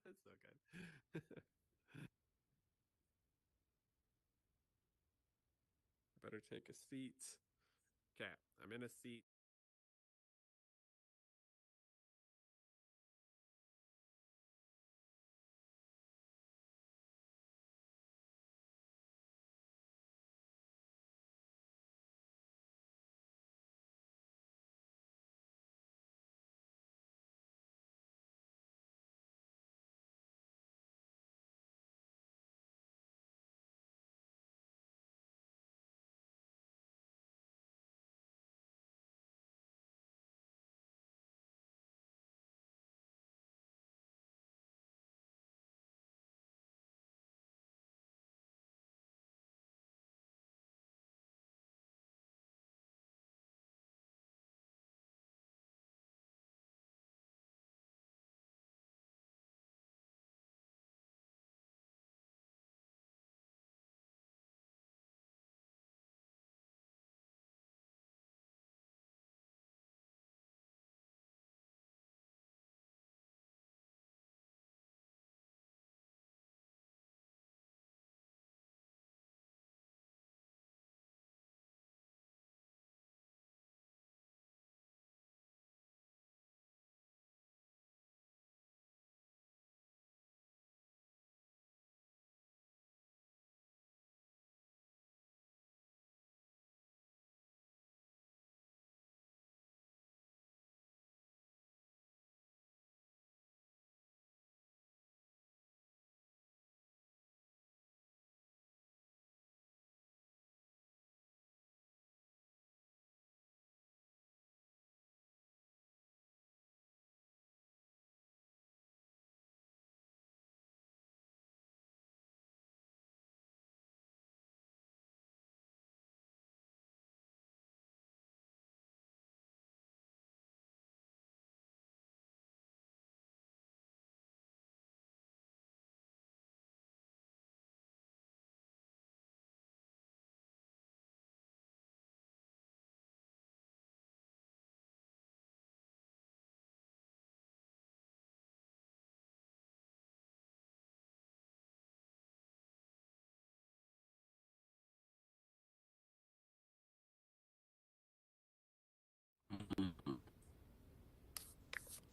That's so good. Better take a seat. Okay, I'm in a seat.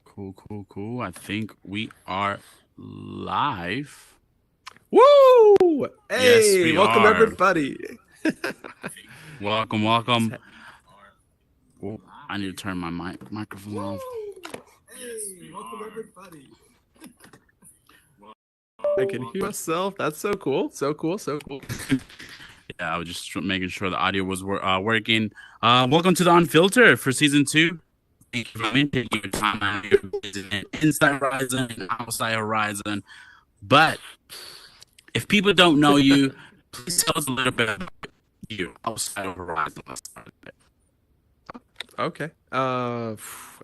Cool, cool, cool. I think we are live. Woo! Yes, Hey, we welcome are. everybody. Welcome, What's welcome. that? Oh, I need to turn my microphone off. Hey, welcome everybody. I can hear myself. That's so cool. So cool. So cool. Yeah, I was just making sure the audio was working. Welcome to the Unfiltered for season 2. Thank you for taking your time out of your business inside Horizon and outside Horizon. But if people don't know you, please tell us a little bit about you outside of Horizon. Let's start there. Okay.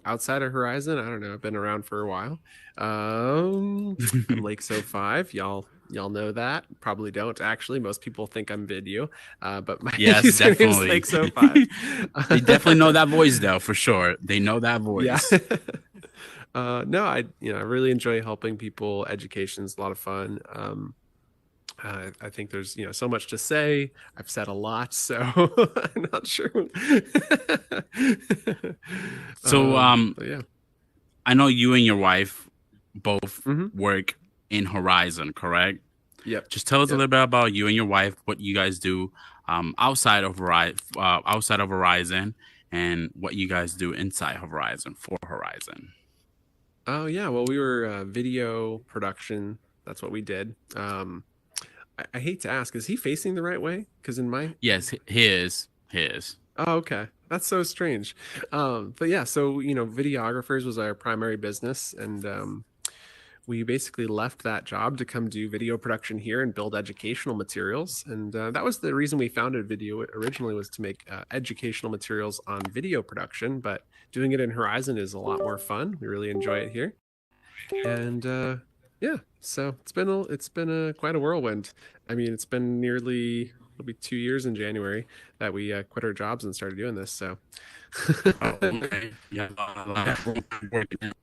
Outside of Horizon, I don't know. I've been around for a while. I'm Lake05. Y'all know that. Probably don't actually. Most people think I'm Vidyuu. But my Yes, username is definitely. Lake05. They definitely know that voice though, for sure. They know that Yeah. voice. No, I really enjoy helping people. Education's a lot of fun. I think there's so much to say. I've said a lot, so I'm not sure. So But yeah. I know you and your wife both Hmm. work in Horizon, correct? Yep. Just tell us a Yep. little bit about you and your wife, what you guys do outside of Horizon, and what you guys do inside Horizon for Horizon. Oh yeah. Well, we were video production. That's what we did. I hate to ask, is he facing the right way? Because in my Yes, his. Oh, okay. That's so strange. But yeah, so videographers was our primary business, and we basically left that job to come do video production here and build educational materials. And that was the reason we founded Vidyuu originally, was to make educational materials on video production. But doing it in Horizon is a lot more fun. We really enjoy it here. And yeah, so it's been a quite a whirlwind. I mean, it's been nearly it'll be 2 years in January that we quit our jobs and started doing this. So Oh, okay. Yeah, working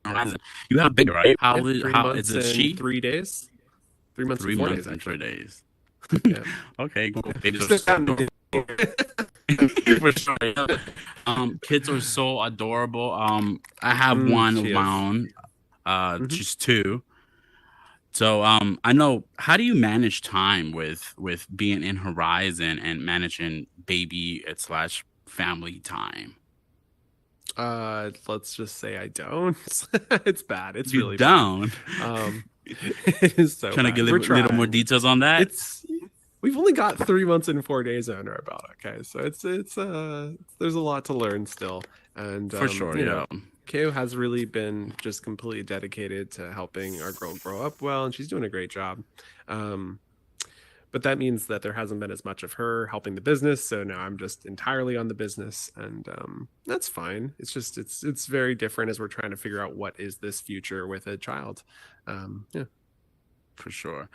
Horizon. You have a baby, right? Yeah, three How is months it and she? 3 days. 3 months and Three 4 days, months and actually. 3 days. Yeah. Okay, cool. Babies are Just so having to for sure. Yeah. Kids are so adorable. I have Mm, one of she my is. own. Hmm. She's two. So I know, how do you manage time with being in Horizon and managing baby slash family time? Let's just say I don't. It's bad. It's You really bad. don't. Um, it is so Trying to get bad. a We're little more trying. details on that? It's we've only got 3 months and 4 days under our belt. Okay, so there's a lot to learn still, and For sure, yeah. Keo has really been just completely dedicated to helping our girl grow up well, and she's doing a great job. Um, but that means that there hasn't been as much of her helping the business, so now I'm just entirely on the business, and that's fine. It's just it's very different as we're trying to figure out what is this future with a child. Yeah. For sure.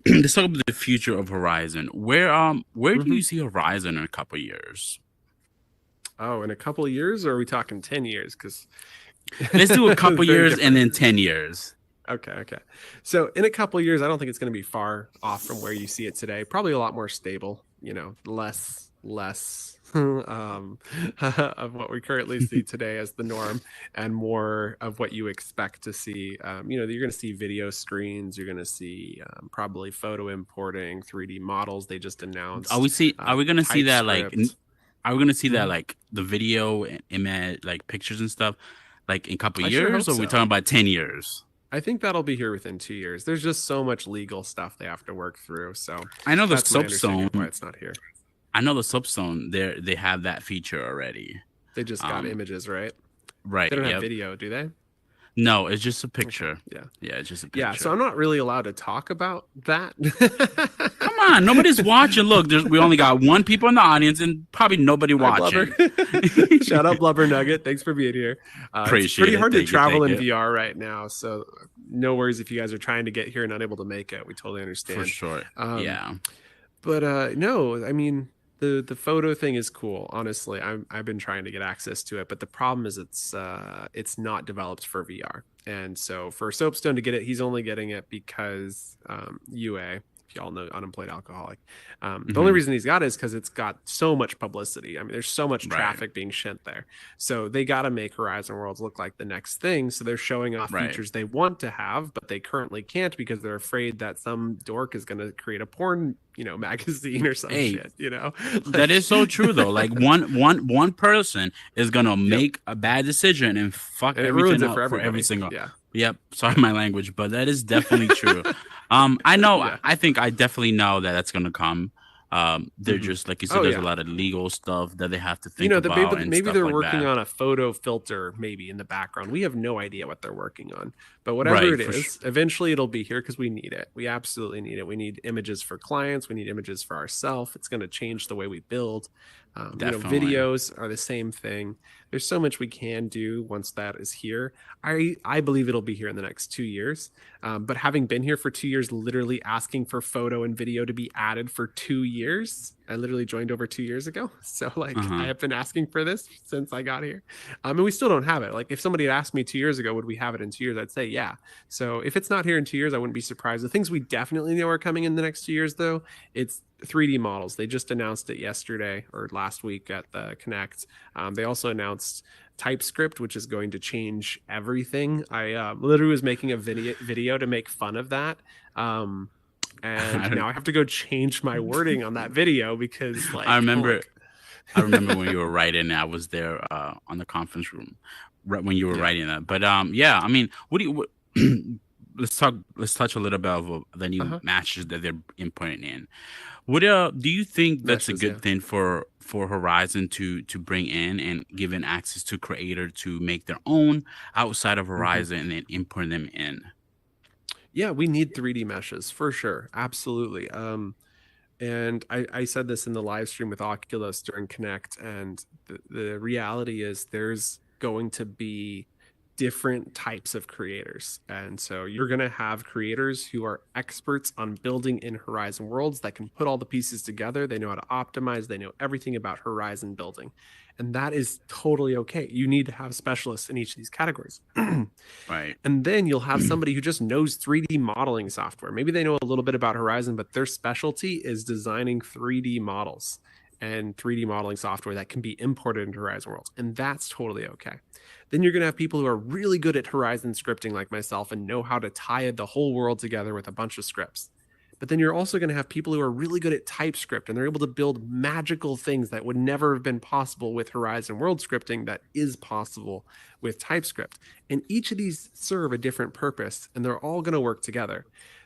Let's talk about the future of Horizon. Where do Hmm. you see Horizon in a couple years? Oh, in a couple of years, or are we talking 10 years? Because Let's do a couple very years and different. then 10 years. Okay, okay. So in a couple of years, I don't think it's going to be far off from where you see it today. Probably a lot more stable. Less of what we currently see today as the norm, and more of what you expect to see. You're going to see video screens. You're going to see probably photo importing, 3D models. They just announced Are we gonna see that TypeScript. are we gonna see that Mhm. like the video and image like pictures and stuff like in a couple I sure years, hope or are we so. talking about 10 years? I think that'll be here within 2 years. There's just so much legal stuff they have to work through. So I know the that's my understanding of why soapstone. it's not here. I know the soapstone. They have that feature already. They just got Um, images, right? right. They don't have Yep. video, do they? No, it's just a Okay. picture. Yeah. Yeah, it's just a Yeah. So picture. I'm not really allowed to talk about that. Come on, nobody's watching. Look, we only got one people in the audience and probably nobody Hi, Blubber. watching. Shout out Blubber Nugget. Thanks for being here. It's Appreciate pretty it. hard to Thank you. travel Thank in you. VR right now. So no worries if you guys are trying to get here and unable to make it. We totally For understand. sure. Um, Yeah. But no, I mean the photo thing is cool. Honestly, I've been trying to get access to it, but the problem is it's not developed for VR. And so for Soapstone to get it, he's only getting it because UA, if y'all know, unemployed alcoholic. The only Hmm. reason he's got it is because it's got so much publicity. I mean, there's so much Right. traffic being sent there. So they got to make Horizon Worlds look like the next thing. So they're showing off Right. features they want to have, but they currently can't because they're afraid that some dork is going to create a porn, magazine or some Hey, shit. that Like, is so true though. Like one person is gonna yep. make a bad decision and fuck And it ruins everything it for up for every everybody. single. Yeah. Yep. Sorry my language, but that is definitely true. I know. Yeah. I think I definitely know that that's gonna come. They're Hmm. just like you said. Oh, There's a yeah. lot of legal stuff that they have to think That maybe about and maybe stuff they're like working that. on a photo filter maybe in the background. We have no idea what they're working on. But whatever Right. it For sure. is, eventually it'll be here because we need it. We absolutely need it. We need images for clients. We need images for ourselves. It's going to change the way we build. Definitely. Videos are the same thing. There's so much we can do once that is here. I believe it'll be here in the next 2 years. But having been here for 2 years, literally asking for photo and video to be added for 2 years, I literally joined over 2 years ago. So Uh like I huh. have been asking for this since I got here. And we still don't have it. Like if somebody had asked me 2 years ago, would we have it in 2 years? I'd say yeah. So if it's not here in 2 years, I wouldn't be surprised. The things we definitely know are coming in the next 2 years, though, it's 3D models. They just announced it yesterday or last week at the Connect. They also announced TypeScript, which is going to change everything. I literally was making a video to make fun of that. And now I have to go change my wording on that video because, I like, I'm remember. like, I remember when you were writing. I was there on the conference room right when you were yeah. writing that. But yeah. I mean, what do you? Let's talk. Let's touch a little bit of the Uh new huh. matches that they're inputting in. What do you think that's a Meshes, yeah. good thing for Horizon to bring in and giving access to creator to make their own outside of Hmm. Horizon and then import them in? Yeah, we need 3D meshes for sure. Absolutely. And I said this in the live stream with Oculus during Connect, and the reality is there's going to be different types of creators. And so you're going to have creators who are experts on building in Horizon worlds that can put all the pieces together. They know how to optimize, they know everything about Horizon building. And that is totally okay. You need to have specialists in each of these categories. Right. And then you'll have somebody who just knows 3D modeling software. Maybe they know a little bit about Horizon, but their specialty is designing 3D models and 3D modeling software that can be imported into Horizon Worlds. And that's totally okay. Then you're going to have people who are really good at Horizon scripting, like myself, and know how to tie the whole world together with a bunch of scripts. But then you're also going to have people who are really good at TypeScript, and they're able to build magical things that would never have been possible with Horizon World scripting that is possible with TypeScript. And each of these serve a different purpose, and they're all going to work together.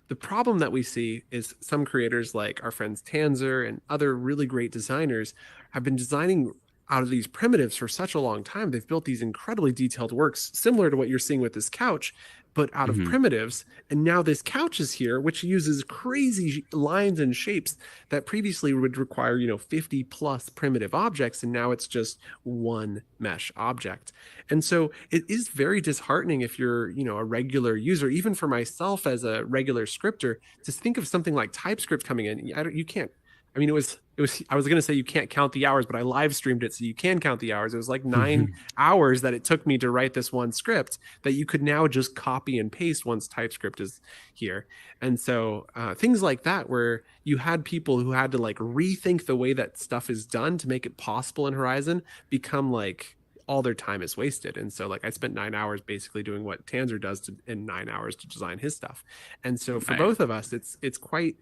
The problem that we see is some creators like our friends Tanzer and other really great designers have been designing out of these primitives for such a long time. They've built these incredibly detailed works, similar to what you're seeing with this couch, but out of Mm-hmm. primitives. And now this couch is here, which uses crazy lines and shapes that previously would require, 50 plus primitive objects. And now it's just one mesh object. And so it is very disheartening if you're, a regular user, even for myself as a regular scripter, to think of something like TypeScript coming in. You can't. I mean, I was going to say you can't count the hours, but I live streamed it, so you can count the hours. It was like 9 hours that it took me to write this one script that you could now just copy and paste once TypeScript is here. And so things like that, where you had people who had to like rethink the way that stuff is done to make it possible in Horizon, become like all their time is wasted. And so like I spent 9 hours basically doing what Tanzer does in 9 hours to design his stuff. And so for Right. both of us, it's quite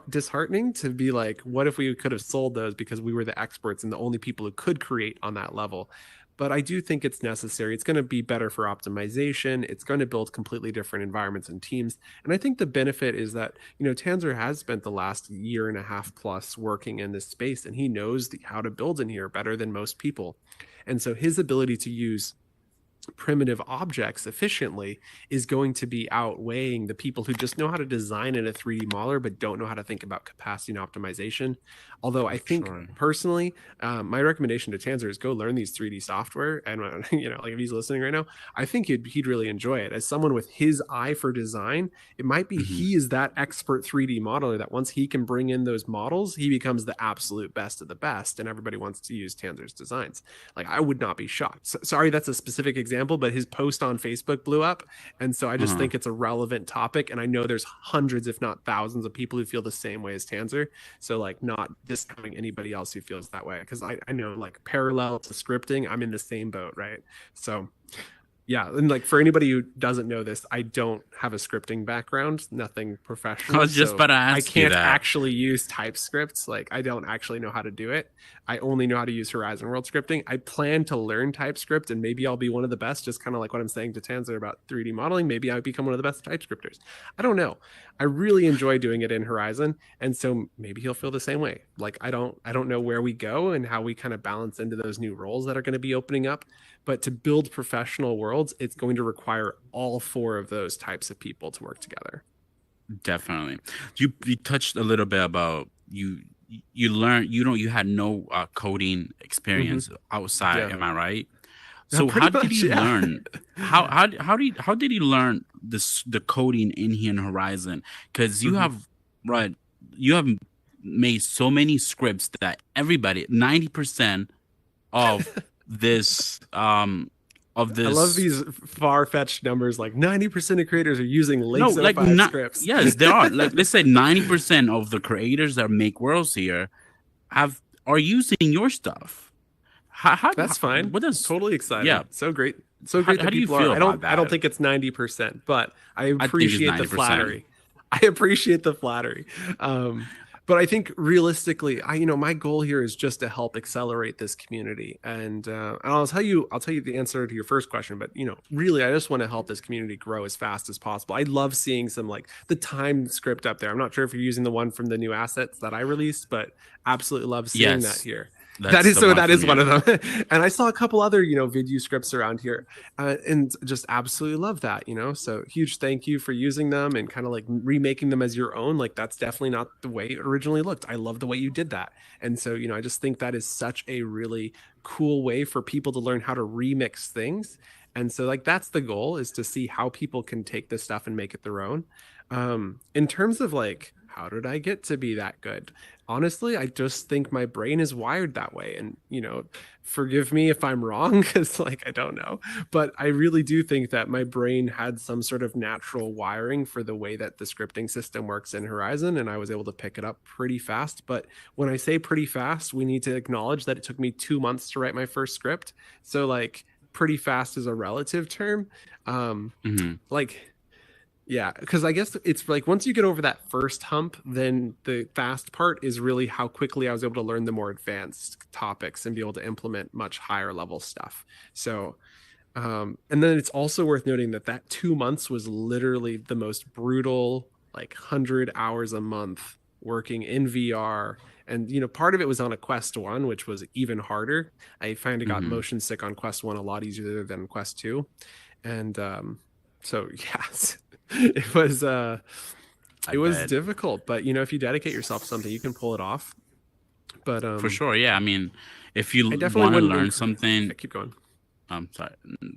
disheartening to be like, what if we could have sold those because we were the experts and the only people who could create on that level? But I do think it's necessary. It's going to be better for optimization. It's going to build completely different environments and teams. And I think the benefit is that, Tanzer has spent the last year and a half plus working in this space, and he knows how to build in here better than most people. And so his ability to use primitive objects efficiently is going to be outweighing the people who just know how to design in a 3D modeler but don't know how to think about capacity and optimization. Although I think Sure. personally, my recommendation to Tanzer is go learn these 3D software. And like if he's listening right now, I think he'd really enjoy it. As someone with his eye for design, it might be Mm-hmm. he is that expert 3D modeler that once he can bring in those models, he becomes the absolute best of the best, and everybody wants to use Tanzer's designs. Like I would not be shocked. Sorry, that's a specific example, but his post on Facebook blew up, and so I just Uh-huh. think it's a relevant topic. And I know there's hundreds, if not thousands, of people who feel the same way as Tanzer. So like, not discounting anybody else who feels that way, because I know like parallel to scripting, I'm in the same boat, right? So yeah, and like for anybody who doesn't know this, I don't have a scripting background, nothing I professional, was just so about to I ask you can't that. actually use TypeScript. Like I don't actually know how to do it. I only know how to use Horizon World scripting. I plan to learn TypeScript, and maybe I'll be one of the best, just kind of like what I'm saying to Tanzer about 3D modeling. Maybe I become one of the best TypeScripters. I don't know. I really enjoy doing it in Horizon, and so maybe he'll feel the same way. Like I don't know where we go and how we kind of balance into those new roles that are going to be opening up. But to build professional worlds, it's going to require all four of those types of people to work together. Definitely. You touched a little bit about you learned you had no coding Mm-hmm. experience outside, Yeah. am I right? Yeah, So pretty how did much. you Yeah. learn how did you learn the coding in here in Horizon? Because you Mm-hmm. have right you have made so many scripts that everybody 90% of this of I love this these far-fetched numbers. Like 90% of creators are using no Links oh like 05 not scripts. yes there are like let's say 90% of the creators that make worlds here have are using your stuff. That's fine. What does Totally yeah exciting. So great. So great how that do you people are. feel I don't about I don't that? think it's 90%, but I I think it's appreciate the 90%. flattery. I appreciate the flattery. But I think realistically, my goal here is just to help accelerate this community. And I'll tell you the answer to your first question, but really I just want to help this community grow as fast as possible. I love seeing some like the time script up there. I'm not sure if you're using the one from the new assets that I released, but absolutely love seeing that Yes. here. That That's is the so. one That for is me. one of them. And I saw a couple other, Vidyuu scripts around here, and just absolutely love that. So huge thank you for using them and kind of like remaking them as your own. Like that's definitely not the way it originally looked. I love the way you did that. And so, I just think that is such a really cool way for people to learn how to remix things. And so, like, that's the goal, is to see how people can take this stuff and make it their own. In terms of like, how did I get to be that good? Honestly, I just think my brain is wired that way. And, forgive me if I'm wrong, because like I don't know. But I really do think that my brain had some sort of natural wiring for the way that the scripting system works in Horizon, and I was able to pick it up pretty fast. But when I say pretty fast, we need to acknowledge that it took me 2 months to write my first script. So like pretty fast is a relative term. Hmm. Like, yeah, because I guess it's like once you get over that first hump, then the fast part is really how quickly I was able to learn the more advanced topics and be able to implement much higher level stuff. So, and then it's also worth noting that that 2 months was literally the most brutal, like 100 hours a month working in VR. And, part of it was on a Quest 1, which was even harder. I finally got Hmm. motion sick on Quest 1 a lot easier than Quest 2. And so, yes, it was I it was bet. difficult, but if you dedicate yourself to something, you can pull it off. But For sure. Yeah. I mean, if you I definitely want to wouldn't learn encourage. something, Yeah, keep going. I'm sorry.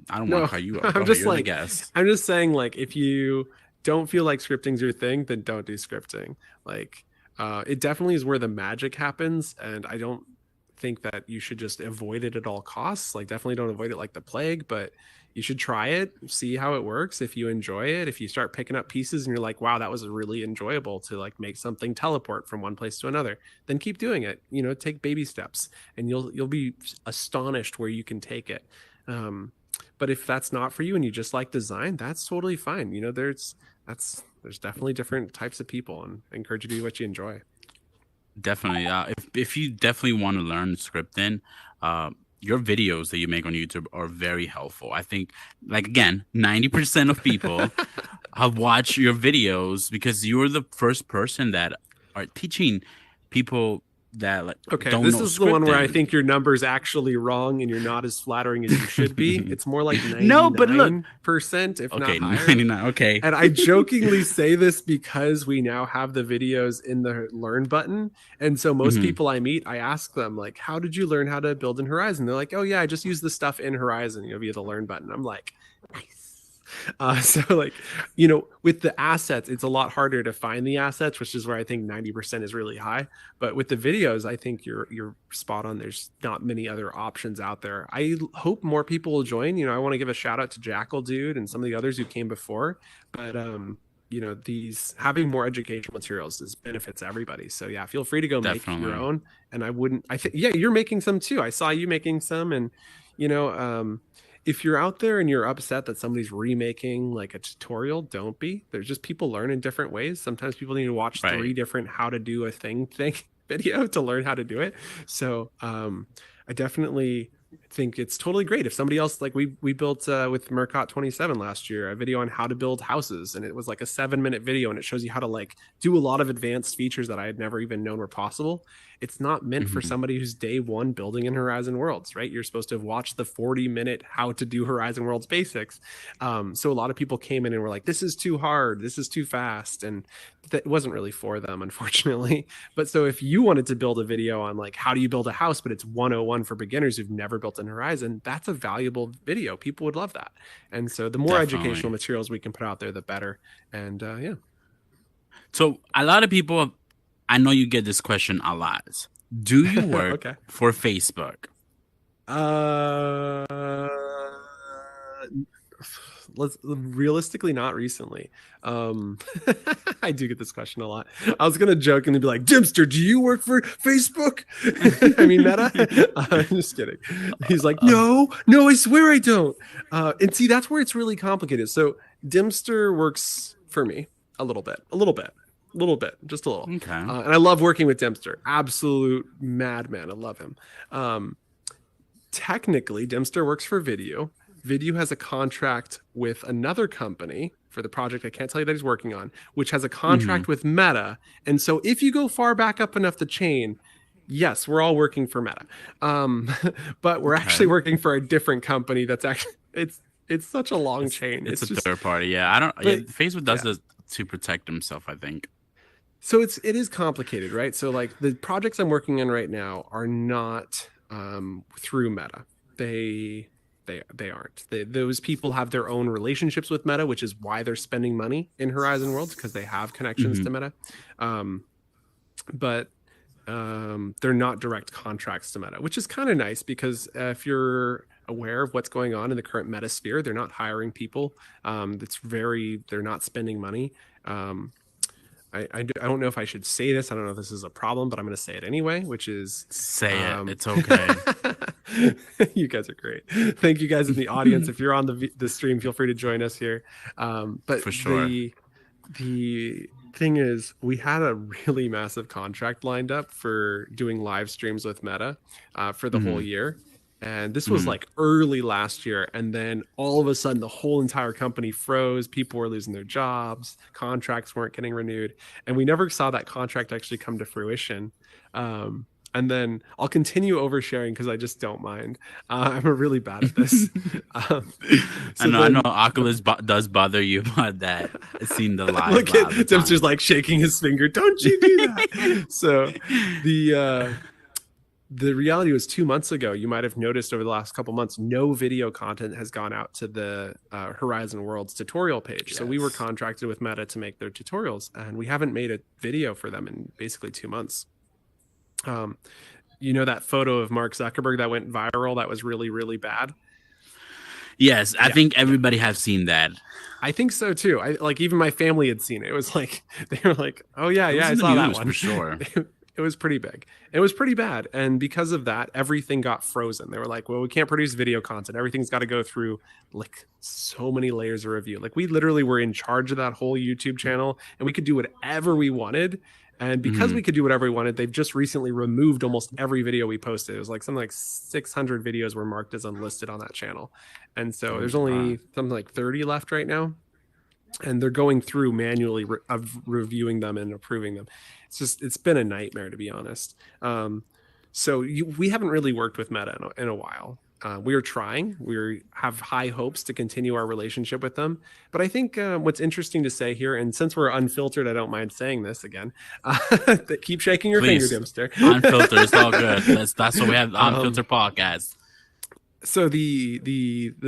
I don't want No, to cut you off. Go I'm ahead. just You're the like, guest. I'm just saying, like, if you don't feel like scripting's your thing, then don't do scripting. Like, it definitely is where the magic happens, and I don't think that you should just avoid it at all costs. Like, definitely don't avoid it like the plague, but you should try it, see how it works. If you enjoy it, if you start picking up pieces and you're like, wow, that was really enjoyable to like make something teleport from one place to another, then keep doing it. Take baby steps, and you'll be astonished where you can take it. Um, but if that's not for you and you just like design, that's totally fine. There's definitely different types of people, and I encourage you to do what you enjoy. Definitely. If you definitely want to learn scripting, uh, your videos that you make on YouTube are very helpful. I think, like again, 90% of people have watched your videos because you're the first person that are teaching people that like Okay, don't this know is the one where I scripting. think your number's actually wrong and you're not as flattering as you should be. It's more like No, but look, 99%, if not okay, higher. 99. Okay. And I jokingly say this because we now have the videos in the learn button. And so most Hmm. people I meet, I ask them, like, how did you learn how to build in Horizon? They're like, oh, yeah, I just use the stuff in Horizon, via the learn button. I'm like, nice. So like, with the assets, it's a lot harder to find the assets, which is where I think 90% is really high. But with the videos, I think you're spot on. There's not many other options out there. I hope more people will join. I want to give a shout out to Jackal Dude and some of the others who came before. But these having more educational materials is benefits everybody. So yeah, feel free to go make your Definitely. own. And I think, yeah, you're making some too. I saw you making some, and you know, if you're out there and you're upset that somebody's remaking like a tutorial, don't be. There's just people learn in different ways. Sometimes people need to watch Right. 3 different how to do a thing video to learn how to do it. So I definitely think it's totally great if somebody else, like we built with Mercot 27 last year, a video on how to build houses, and it was like a 7-minute video, and it shows you how to like do a lot of advanced features that I had never even known were possible. It's not meant for Hmm. somebody who's day one building in Horizon Worlds, right? You're supposed to have watched the 40-minute how to do Horizon Worlds basics. So a lot of people came in and were like, this is too hard, this is too fast, and that wasn't really for them, unfortunately. But so if you wanted to build a video on like how do you build a house, but it's 101 for beginners who've never built in Horizon, that's a valuable video. People would love that. And so the more educational Definitely. materials we can put out there, the better. And yeah. So a lot of people, I know you get this question a lot. Do you work Okay. for Facebook? Uh, let's realistically not recently. Um, I do get this question a lot. I was gonna joke and be like, Jimster, do you work for Facebook? I mean Meta. I'm just kidding. He's like, Uh, no, no, I swear I don't. And see, that's where it's really complicated. So Dimster works for me a little bit, just a little. okay. And I love working with Dempster. Absolute madman. I love him. Um, Technically, Dempster works for Vidyuu. Vidyuu has a contract with another company for the project I can't tell you that he's working on, which has a Hmm. contract with Meta. And so if you go far back up enough the chain, Yes, we're all working for Meta, um, but we're actually Okay. working for a different company. That's actually it's such a long chain. It's It's a just, third party. Yeah, I don't. Yeah, but Facebook does yeah. this to protect himself, I think. So it is complicated, right? So like the projects I'm working on right now are not through Meta. They they aren't. Those people have their own relationships with Meta, which is why they're spending money in Horizon Worlds because they have connections Hmm. to Meta. Um, but they're not direct contracts to Meta, which is kind of nice because if you're aware of what's going on in the current Meta sphere, they're not hiring people. They're not spending money. Um, I don't know if I should say this. I don't know if this is a problem, but I'm going to say it anyway, which is Say it. um, It's okay. you guys are great. Thank you guys in the audience. If you're on the stream, feel free to join us here. But For sure. the thing is, we had a really massive contract lined up for doing live streams with Meta for the whole Hmm. year. And this was Hmm. like early last year. And then all of a sudden, the whole entire company froze. People were losing their jobs. Contracts weren't getting renewed. And we never saw that contract actually come to fruition. Um, and then I'll continue oversharing because I just don't mind. I'm really bad at this. Um, I so know. I know. then Oculus does bother you, but that seeing the live look at the Tim's just time. like shaking his finger. Don't you do that? So the uh, the reality was 2 months ago. You might have noticed over the last couple months, no video content has gone out to the Horizon Worlds tutorial page. So we were Yes. contracted with Meta to make their tutorials, and we haven't made a video for them in basically 2 months. Um, you know that photo of Mark Zuckerberg that went viral that was really really bad. Yes, I Yeah, think yeah. everybody have seen that. I think so too. I like even my family had seen it. It was like they were like, "Oh yeah, It yeah, was I in the saw that news for one." sure. It was pretty big. It was pretty bad, and because of that, everything got frozen. They were like, "Well, we can't produce video content. Everything's got to go through like so many layers of review." Like we literally were in charge of that whole YouTube channel, and we could do whatever we wanted. And because we Hmm. could do whatever we wanted, they've just recently removed almost every video we posted. It was like something like 600 videos were marked as unlisted on that channel, and so Oh there's wow. only something like 30 left right now, and they're going through manually of reviewing them and approving them. It's been a nightmare to be honest. We haven't really worked with Meta in a while. We are trying. We have high hopes to continue our relationship with them. But I think what's interesting to say here, and since we're unfiltered, I don't mind saying this again. Keep shaking your finger, Please, Dimster. unfiltered. It's all good. That's what we have the um, unfiltered podcast. so the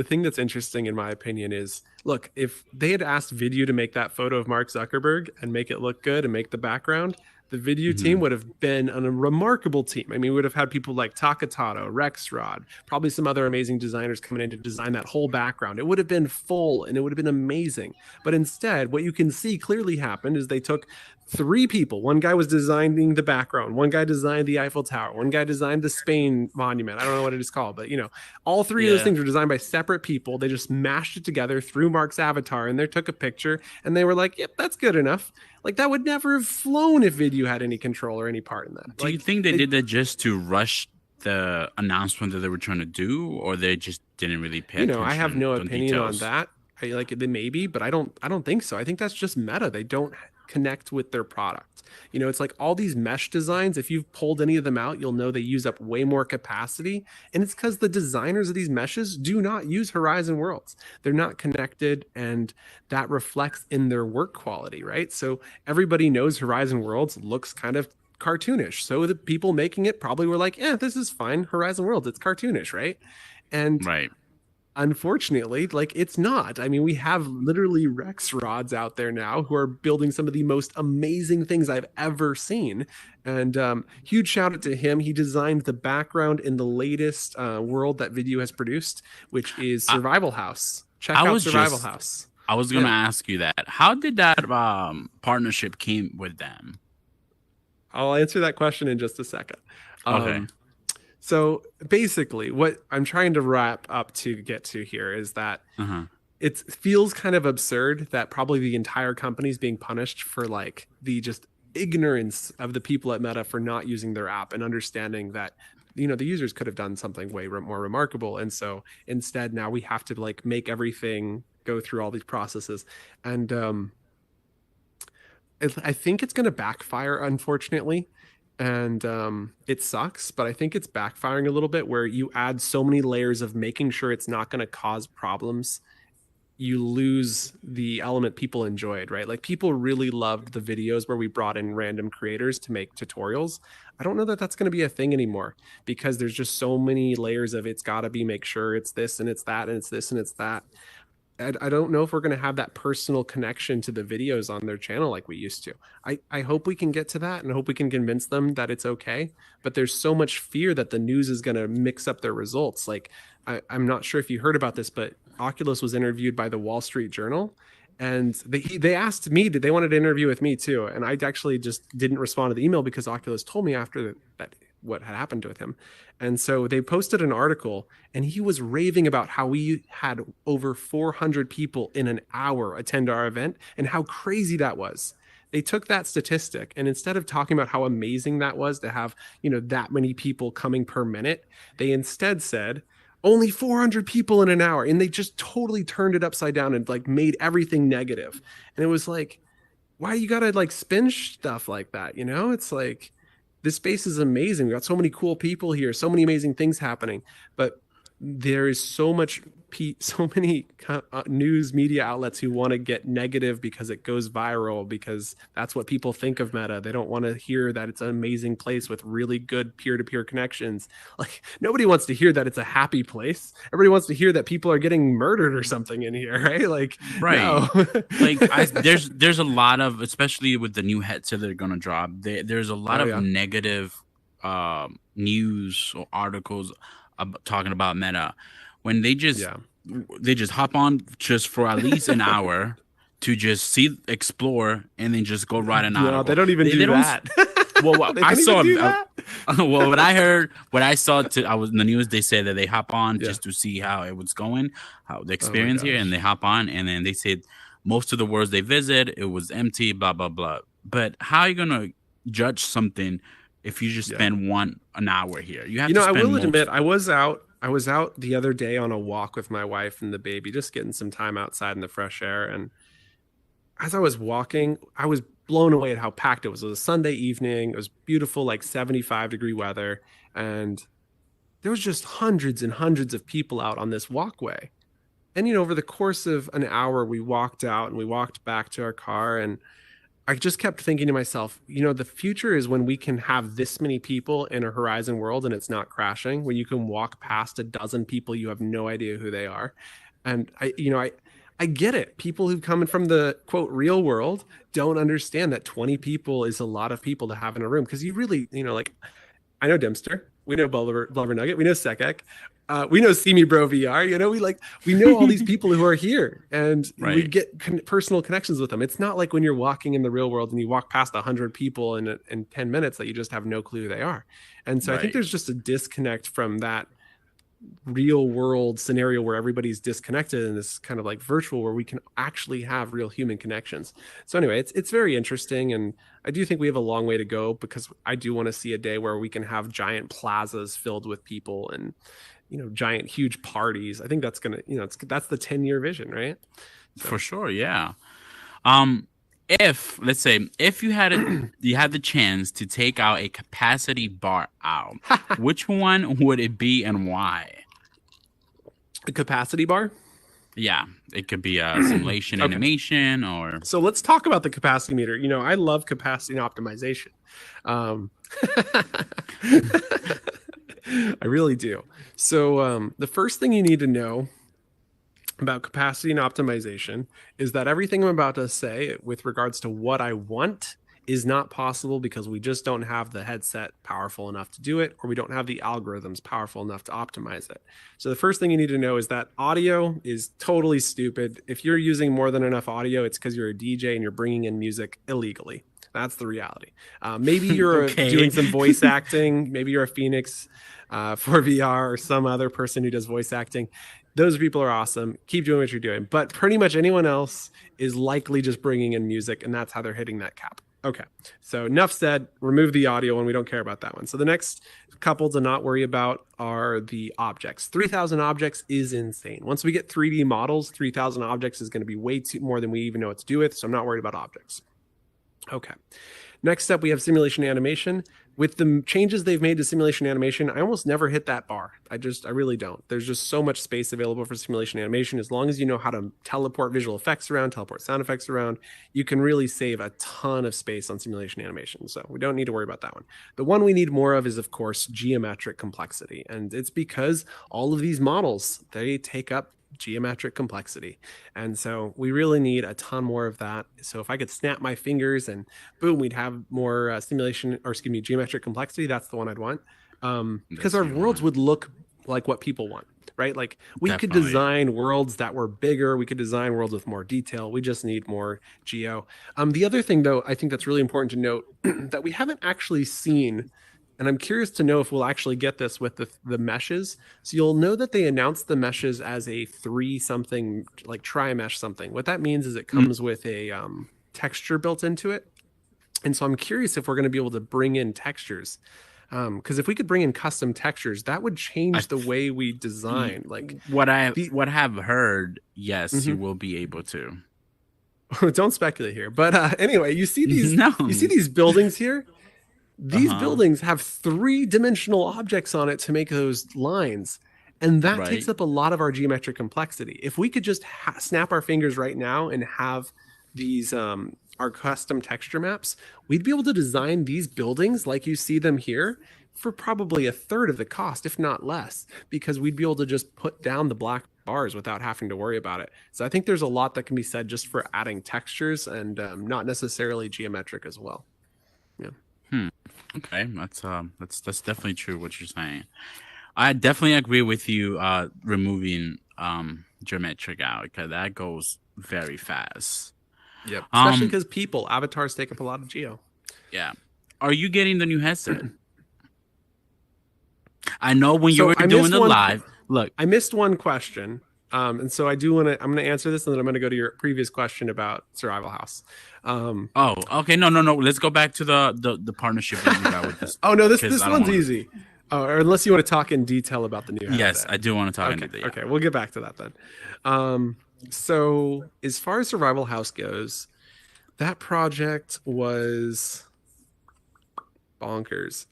thing that's interesting in my opinion is, look, if they had asked Vidyuu to make that photo of Mark Zuckerberg and make it look good and make the background, the Vidyuu team Hmm. would have been a remarkable team. I mean, we would have had people like Takatato, Rexrod, probably some other amazing designers coming in to design that whole background. It would have been full and it would have been amazing. But instead, what you can see clearly happened is they took three people. One guy was designing the background, one guy designed the Eiffel Tower, one guy designed the Spain monument. I don't know what it is called, but all three of those Yeah. things were designed by separate people. They just mashed it together through Mark's avatar and they took a picture and they were like, yep, that's good enough. Like that would never have flown if Vidyuu had any control or any part in that. Do you Like think they they did that just to rush the announcement that they were trying to do, or they just didn't really pay I have attention no on opinion on details? that. I like it maybe, but I don't think so. I think that's just meta. They don't connect with their product. It's like all these mesh designs, if you've pulled any of them out, you'll know they use up way more capacity. And it's because the designers of these meshes do not use Horizon Worlds. They're not connected, and that reflects in their work quality, right? So everybody knows Horizon Worlds looks kind of cartoonish. So the people making it probably were like, "Yeah, this is fine. Horizon Worlds, it's cartoonish, right?" And Right. unfortunately, like it's not. I mean, we have literally Rex rods out there now who are building some of the most amazing things I've ever seen. And huge shout out to him. He designed the background in the latest world that Vidyuu has produced, which is I, Survival House. I Check out was Survival just House. I was gonna Yeah, ask you that. How did that partnership came with them? I'll answer that question in just a second. Okay. Um, so basically, what I'm trying to wrap up to get to here is that Uh-huh. it feels kind of absurd that probably the entire company is being punished for like the just ignorance of the people at Meta for not using their app and understanding that the users could have done something way more remarkable, and so instead now we have to like make everything go through all these processes. And I think it's going to backfire, unfortunately. and it sucks, but I think it's backfiring a little bit where you add so many layers of making sure it's not going to cause problems, you lose the element people enjoyed, right? Like people really loved the videos where we brought in random creators to make tutorials. I don't know that that's going to be a thing anymore because there's just so many layers of it's got to be make sure it's this and it's that and it's this and it's that. I don't know if we're going to have that personal connection to the videos on their channel like we used to. I hope we can get to that and hope we can convince them that it's okay. But there's so much fear that the news is going to mix up their results. Like, I'm not sure if you heard about this, but Oculus was interviewed by the Wall Street Journal. And they asked me, did they wanted to interview with me too? And I actually just didn't respond to the email because Oculus told me after that what had happened with him. And so they posted an article and he was raving about how we had over 400 people in an hour attend our event and how crazy that was. They took that statistic and instead of talking about how amazing that was to have, that many people coming per minute, they instead said only 400 people in an hour. And they just totally turned it upside down and like made everything negative. And it was like, why you gotta like spin stuff like that? It's like, this space is amazing. We got so many cool people here, so many amazing things happening, but there is so many news media outlets who want to get negative because it goes viral because that's what people think of Meta. They don't want to hear that it's an amazing place with really good peer-to-peer connections. Like nobody wants to hear that it's a happy place. Everybody wants to hear that people are getting murdered or something in here, right? Like Right. no. Like there's a lot of, especially with the new headset they're gonna drop, there's a lot Oh of yeah. negative news or articles talking about Meta when Yeah. they just hop on just for at least an hour to just see, explore, and then just go write an No, they article. don't even They do don't. that. Well, They I don't even saw. do that. Well, what I heard, what I saw, I was in the news. They said that they hop on Yeah. just to see how it was going, how the Oh my experience here, and they gosh. hop on, and then they said most of the words they visit, it was empty, blah blah blah. But how are you gonna judge something if you just Yeah. spend an hour here? You have to I spend will admit most. I was out the other day on a walk with my wife and the baby, just getting some time outside in the fresh air. And as I was walking, I was blown away at how packed it was. It was a Sunday evening. It was beautiful, like 75-degree weather. And there was just hundreds and hundreds of people out on this walkway. And over the course of an hour, we walked out and we walked back to our car. And I just kept thinking to myself, the future is when we can have this many people in a Horizon world and it's not crashing, when you can walk past a dozen people, you have no idea who they are. And I get it. People who come in from the quote real world don't understand that 20 people is a lot of people to have in a room because you really, like I know Dempster. We know Blubber Nugget. We know Sekek. We know See Me Bro VR. We know all these people who are here, and we Right. get personal connections with them. It's not like when you're walking in the real world and you walk past 100 people in 10 minutes that you just have no clue who they are. And so I think Right. there's just a disconnect from that real world scenario where everybody's disconnected in this kind of like virtual where we can actually have real human connections. So anyway, it's very interesting, and I do think we have a long way to go because I do want to see a day where we can have giant plazas filled with people and giant huge parties. I think that's gonna that's the 10-year vision, right? For So sure. Yeah. Um, if let's say if you had the chance to take out a capacity bar out, which one would it be and why? the capacity bar. Yeah, it could be a simulation Okay, animation or so let's talk about the capacity meter. I love capacity optimization. um, I really do. So the first thing you need to know about capacity and optimization is that everything I'm about to say with regards to what I want is not possible because we just don't have the headset powerful enough to do it, or we don't have the algorithms powerful enough to optimize it. So the first thing you need to know is that audio is totally stupid. If you're using more than enough audio, it's because you're a DJ and you're bringing in music illegally. That's the reality. Maybe you're okay. doing some voice acting. Maybe you're a Phoenix for VR or some other person who does voice acting. Those people are awesome. Keep doing what you're doing. But pretty much anyone else is likely just bringing in music, and that's how they're hitting that cap. Okay, so enough said. Remove the audio one. We don't care about that one. So the next couple to not worry about are the objects. 3,000 objects is insane. Once we get 3D models, 3,000 objects is going to be way too more than we even know what to do with. So I'm not worried about objects. Okay. Next up, we have simulation animation. with the changes they've made to simulation animation, I almost never hit that bar. I really don't. There's just so much space available for simulation animation. As long as you know how to teleport visual effects around, teleport sound effects around, you can really save a ton of space on simulation animation. So we don't need to worry about that one. The one we need more of is, of course, geometric complexity. And it's because all of these models, they take up geometric complexity. And so we really need a ton more of that. So if I could snap my fingers and boom, we'd have more simulation, or excuse me, geometric complexity, that's the one I'd want. Because That's our you worlds want. would look like what people want, right? Like we could Definitely. design worlds that were bigger. We could design worlds with more detail. We just need more geo. The other thing, though, I think that's really important to note that we haven't actually seen, and I'm curious to know if we'll actually get this with the meshes. So you'll know that they announced the meshes as a three something, like tri mesh something. What that means is it Mm, comes with a texture built into it. And so I'm curious if we're going to be able to bring in textures. Because if we could bring in custom textures, that would I change the way we design. Like the what I have heard, yes, you mhm. will be able to. Don't speculate here. But anyway, you see No. these buildings here. These Uh-huh. buildings have three-dimensional objects on it to make those lines. And that takes Right. up a lot of our geometric complexity. If we could just snap our fingers right now and have these our custom texture maps, we'd be able to design these buildings like you see them here for probably a third of the cost, if not less, because we'd be able to just put down the black bars without having to worry about it. So I think there's a lot that can be said just for adding textures and not necessarily geometric as well. Yeah. Hmm. Okay. That's definitely true what you're saying. I definitely agree with you removing geometric out because that goes very fast. Yep. Especially Um because people, avatars take up a lot of geo. yeah. Are you getting the new headset? I know when you So were doing the live, look. I missed one question. And so I do want to, I'm going to answer this and then I'm going to go to your previous question about Survival House. Um, Oh, okay. No. Let's go back to the partnership that you got with this oh no, because this I don't one's want to. easy. Or unless you want to talk in detail about the new Yes, headset. I do want to talk Okay. into the yeah. Okay. We'll get back to that then. So as far as Survival House goes, that project was bonkers.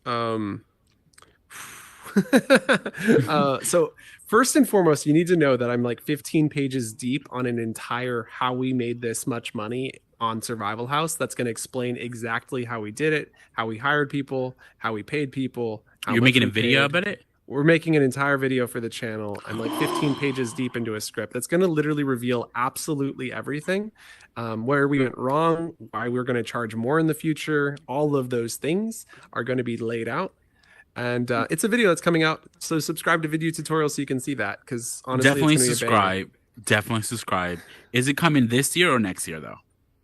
So first and foremost, you need to know that I'm like 15 pages deep on an entire how we made this much money on Survival House. That's going to explain exactly how we did it, how we hired people, how we paid people, how You're much making a we video paid. about it? We're making an entire video for the channel. I'm like 15 pages deep into a script that's going to literally reveal absolutely everything, where we went wrong, why we're going to charge more in the future. All of those things are going to be laid out, and it's a video that's coming out. So subscribe to Vidyuu tutorials so you can see that. Because honestly, it's Definitely going to be a banger. subscribe. Definitely subscribe. Is it coming this year or next year though?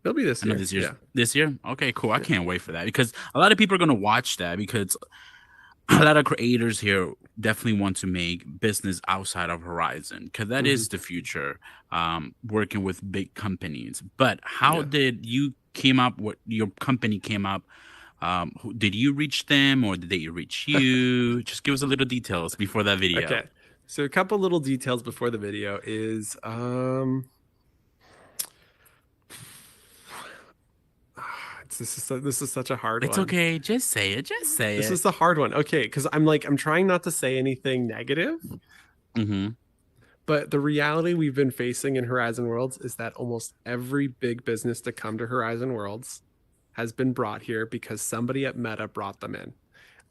It'll be this I know year. Yeah. this year. Okay, cool. I Yeah. can't wait for that because a lot of people are gonna watch that because a lot of creators here definitely want to make business outside of Horizon because that Hmm. is the future. Working with big companies. But how Yeah. did you came up? What your company came up? Did you reach them or did they reach you? Just give us a little details before that video. Okay. So a couple little details before the video is this is such a hard It's one. okay. Just say it. Just say This it. is a hard one. Okay, because I'm trying not to say anything negative, Mm-hmm. but the reality we've been facing in Horizon Worlds is that almost every big business to come to Horizon Worlds has been brought here because somebody at Meta brought them in.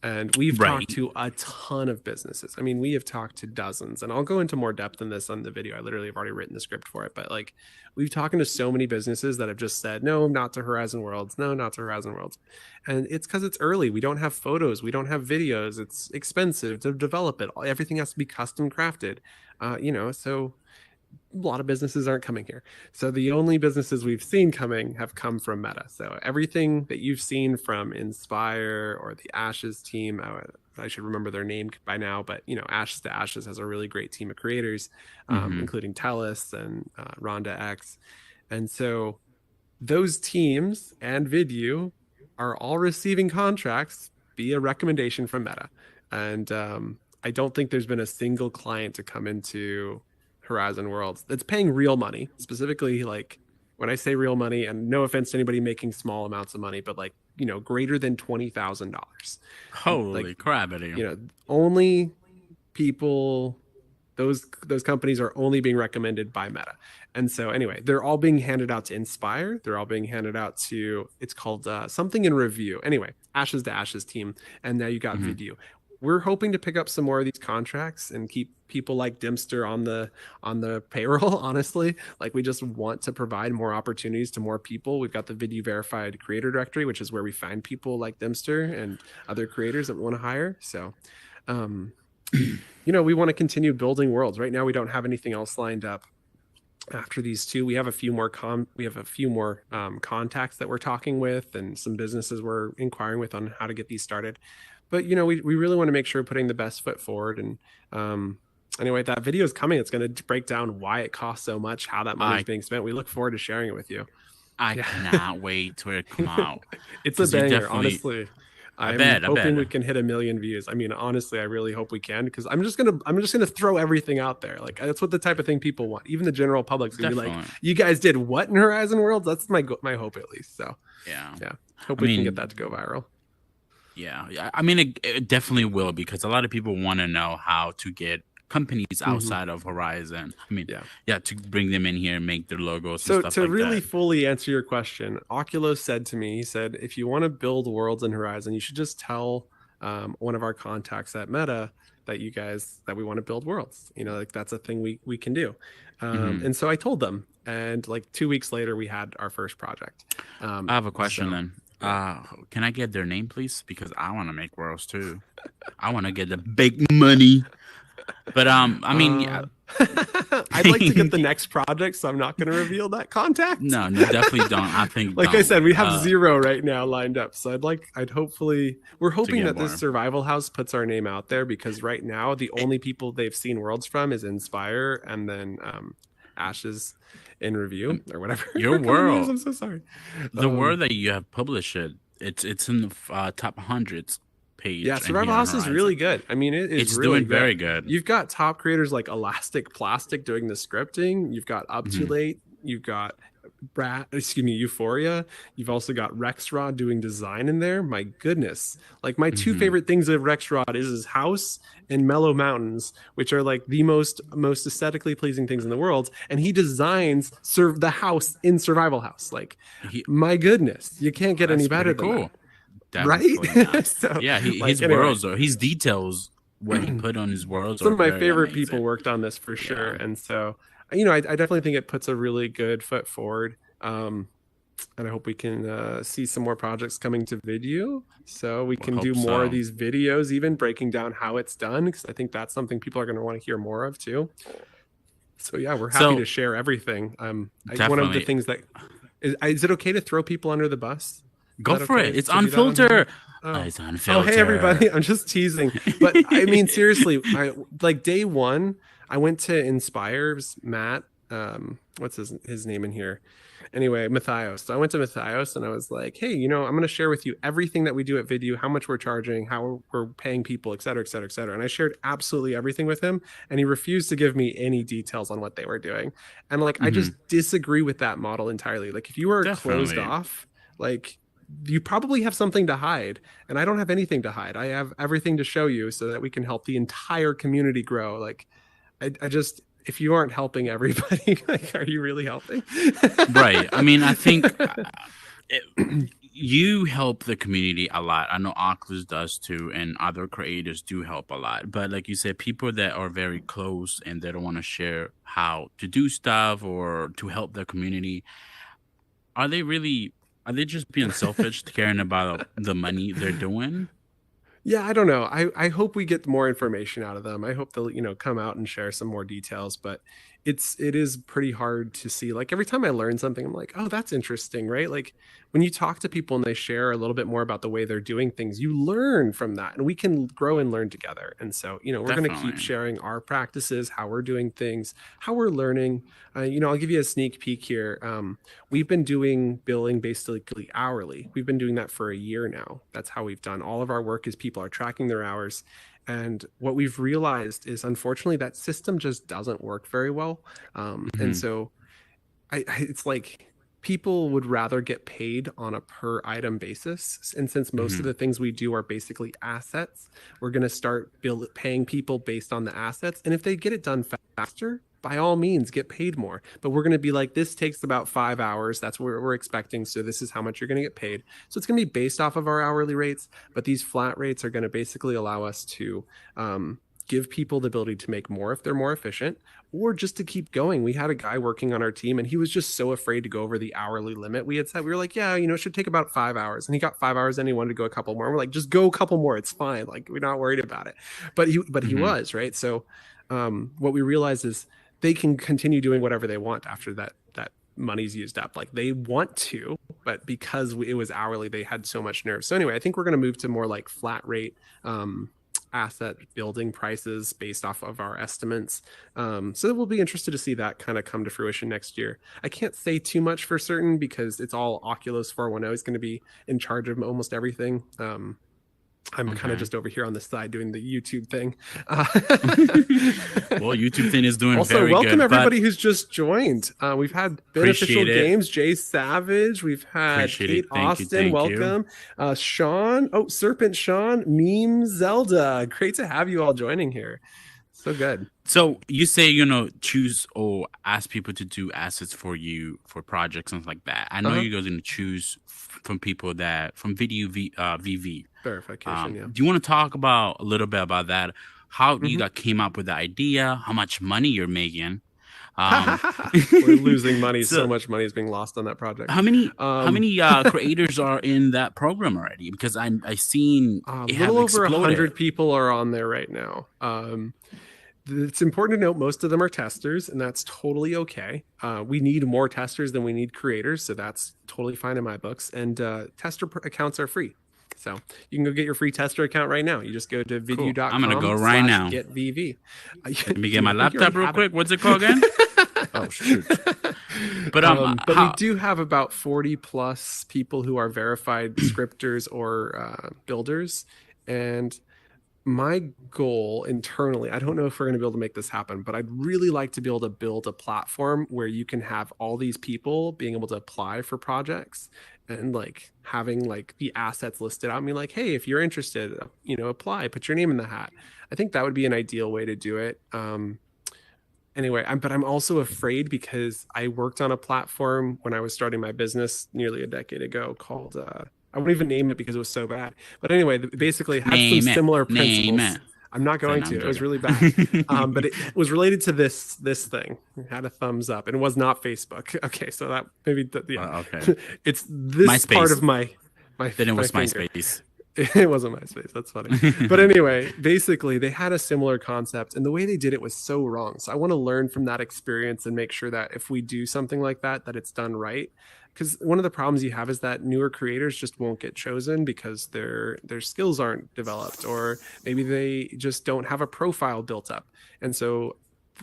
And we've talked Right. to a ton of businesses. I mean, we have talked to dozens, and I'll go into more depth in this on the video. I literally have already written the script for it, but like we've talked to so many businesses that have just said, no, not to Horizon Worlds, no, not to Horizon Worlds. And it's because it's early. We don't have photos, we don't have videos. It's expensive to develop it. Everything has to be custom crafted. So a lot of businesses aren't coming here. So the only businesses we've seen coming have come from Meta. So everything that you've seen from Inspire or the Ashes team, I should remember their name by now, but Ashes to Ashes has a really great team of creators, Mm-hmm. including Telus and Rhonda X. And so those teams and Vidyuu are all receiving contracts via recommendation from Meta. And I don't think there's been a single client to come into Horizon Worlds that's paying real money, specifically like when I say real money, and no offense to anybody making small amounts of money, but like greater than $20,000. Like, Holy crabbity. only people those companies are only being recommended by Meta. And so anyway, they're all being handed out to Inspire. They're all being handed out to, it's called something in review. Anyway, Ashes to Ashes team. And now you got Hmm. Vidyuu. We're hoping to pick up some more of these contracts and keep people like Dimster on the payroll. Honestly, like, we just want to provide more opportunities to more people. We've got the Vidyuu verified creator directory, which is where we find people like Dimster and other creators that we want to hire. So um, we want to continue building worlds. Right now, we don't have anything else lined up. After these two, we have a few more contacts that we're talking with, and some businesses we're inquiring with on how to get these started. But we really want to make sure we're putting the best foot forward. And anyway, that video is coming. It's going to break down why it costs so much, how that money is I being spent. We look forward to sharing it with you. I Yeah. cannot wait to it come out It's a because you banger, definitely. honestly. I I'm bet. I hoping bet. we can hit 1 million views. I mean, honestly, I really hope we can, because I'm just gonna throw everything out there. Like, that's what the type of thing people want. Even the general public's gonna be like, Definitely. "You guys did what in Horizon Worlds?" That's my hope, at least. So Yeah. yeah, hope I we can get that mean, to go viral. yeah. Yeah. I mean, it definitely will because a lot of people want to know how to get companies Hmm. outside of Horizon. I mean, Yeah. yeah, to bring them in here and make their logos and So stuff to like really that. fully answer your question, Oculos said to me, he said, if you want to build worlds in Horizon, you should just tell one of our contacts at Meta that we want to build worlds. Like, that's a thing we can do. Hmm. And so I told them, and like 2 weeks later, we had our first project. I have a question So then. yeah. Can I get their name, please? Because I want to make worlds too. I want to get the big money. But I mean, yeah. Uh, I'd like to get the next project, so I'm not going to reveal that contact. No, no, definitely don't. I think Like I don't. said, we have zero right now lined up. So we're To hoping get that this more. survival house puts our name out there, because right now the It, only people they've seen worlds from is Inspire, and then Ashes in review, or whatever your our company is. world, I'm so sorry. the Um, word that you have published it's in the top hundreds Yeah, page and Survival here on House is really Horizon. good. I mean, it is It's really doing good. very good. You've got top creators like Elastic Plastic doing the scripting. You've got Up Too Hmm. Late. You've got Euphoria. You've also got Rexrod doing design in there. My goodness. Like, my two Hmm. favorite things of Rexrod is his house and Mellow Mountains, which are like the most aesthetically pleasing things in the world. And he designs serve the house in Survival House. Like, He, my goodness, you can't get any that's better pretty than that. cool. Right? Definitely not. So, Yeah, like, his anyway. worlds or his details, what he put on his worlds Some are of my very favorite people amazing. worked on this, for sure. Yeah, And so, I definitely think it puts a really good foot forward. And I hope we can see some more projects coming to Vidyuu, so we we can do hope more of so. these videos, even breaking down how it's done, because I think that's something people are going to want to hear more of too. So yeah, we're happy to So share everything. One of the definitely things that is it okay to throw people under the bus? Is go that for okay it. It's to do that on here? unfiltered. Oh. It's Oh, hey unfiltered. everybody. I'm just teasing. But I mean, seriously, I like day one, I went to Inspire's Matt. What's his name in here? Anyway, Matthias. So I went to Matthias and I was like, hey, I'm going to share with you everything that we do at Vidyuu, how much we're charging, how we're paying people, et cetera, et cetera, et cetera. And I shared absolutely everything with him. And he refused to give me any details on what they were doing. And like, I Hmm. just disagree with that model entirely. Like, if you are closed Definitely. off, like, you probably have something to hide, and I don't have anything to hide. I have everything to show you so that we can help the entire community grow. Like, I just, if you aren't helping everybody, like, are you really helping? Right. I mean, I think it, you help the community a lot. I know Oculus does too, and other creators do help a lot. But like you said, people that are very close and they don't want to share how to do stuff or to help the community, are they really? Are they just being selfish, caring about the money they're doing? Yeah, I don't know. I hope we get more information out of them. I hope they'll, come out and share some more details, but it is pretty hard to see. Like, every time I learn something, I'm like, "Oh, that's interesting," right? Like, when you talk to people and they share a little bit more about the way they're doing things, you learn from that, and we can grow and learn together. And so, we're going to keep Definitely. sharing our practices, how we're doing things, how we're learning. I'll give you a sneak peek here. We've been doing billing basically hourly. We've been doing that for a year now. That's how we've done all of our work, is people are tracking their hours. And what we've realized is, unfortunately, that system just doesn't work very well. And Hmm. so it's like people would rather get paid on a per item basis. And since most of Hmm. the things we do are basically assets, we're going to start paying people based on the assets. And if they get it done faster, by all means, get paid more. But we're going to be like, this takes about 5 hours. That's what we're expecting. So this is how much you're going to get paid. So it's going to be based off of our hourly rates. But these flat rates are going to basically allow us to give people the ability to make more if they're more efficient, or just to keep going. We had a guy working on our team and he was just so afraid to go over the hourly limit. We had said, we were like, yeah, it should take about 5 hours. And he got 5 hours and he wanted to go a couple more. We're like, just go a couple more. It's fine. Like, we're not worried about it. But he Hmm. was, right? So what we realized is they can continue doing whatever they want after that money's used up. Like, they want to, but because it was hourly, they had so much nerve. So anyway, I think we're going to move to more like flat rate asset building prices based off of our estimates. So we'll be interested to see that kind of come to fruition next year. I can't say too much for certain because it's all Oculus 410 is going to be in charge of almost everything. I'm kind of Okay. just over here on the side doing the YouTube thing. Well, YouTube thing is doing Also, very welcome good, but everybody who's just joined. We've had Beneficial appreciate it. Games, Jay Savage. We've had Appreciate it. Kate Thank you. Austin. Thank you. Welcome. Sean. Oh, Serpent Sean. Meme Zelda. Great to have you all joining here. So good. So you say, choose or ask people to do assets for you for projects, something like that. I know Uh-huh. you guys are going to choose from people from Vidyuu VV. Verification, yeah. Do you want to talk about a little bit about that? How you Mm-hmm. came up with the idea, how much money you're making. Um, We're losing money. So so much money is being lost on that project. how Um, many creators are in that program already? Because I seen a it little have over 100 exploded. people are on there right now. It's important to note most of them are testers, and that's totally okay. We need more testers than we need creators, so that's totally fine in my books. And tester accounts are free. So you can go get your free tester account right now. You just go to Cool. I'm gonna go vidyuu.com right slash now. get VV. Let me get Dude, my I think you already laptop real have it. quick. What's it called again? Oh shoot. But But we how do have about 40 plus people who are verified scripters or builders. And my goal internally, I don't know if we're going to be able to make this happen, but I'd really like to be able to build a platform where you can have all these people being able to apply for projects and like having like the assets listed out and be like, hey, if you're interested, apply, put your name in the hat. I think that would be an ideal way to do it. Anyway, but I'm also afraid because I worked on a platform when I was starting my business nearly a decade ago called I won't even name it because it was so bad. But anyway, basically it had some name it? similar Name principles. it. I'm not So going no, to. I'm It was joking. really bad. But it was related to this thing. It had a thumbs up, and it was not Facebook. Okay, so that maybe Okay. yeah, it's this part MySpace. of my Then it my was finger. MySpace. It wasn't MySpace. That's funny. But anyway, basically, they had a similar concept, and the way they did it was so wrong. So I want to learn from that experience and make sure that if we do something like that, that it's done right. Because one of the problems you have is that newer creators just won't get chosen because their skills aren't developed, or maybe they just don't have a profile built up. And so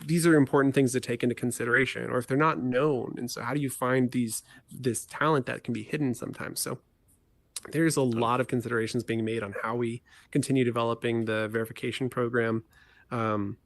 these are important things to take into consideration, or if they're not known. And so how do you find this talent that can be hidden sometimes? So there's a lot of considerations being made on how we continue developing the verification program. Um,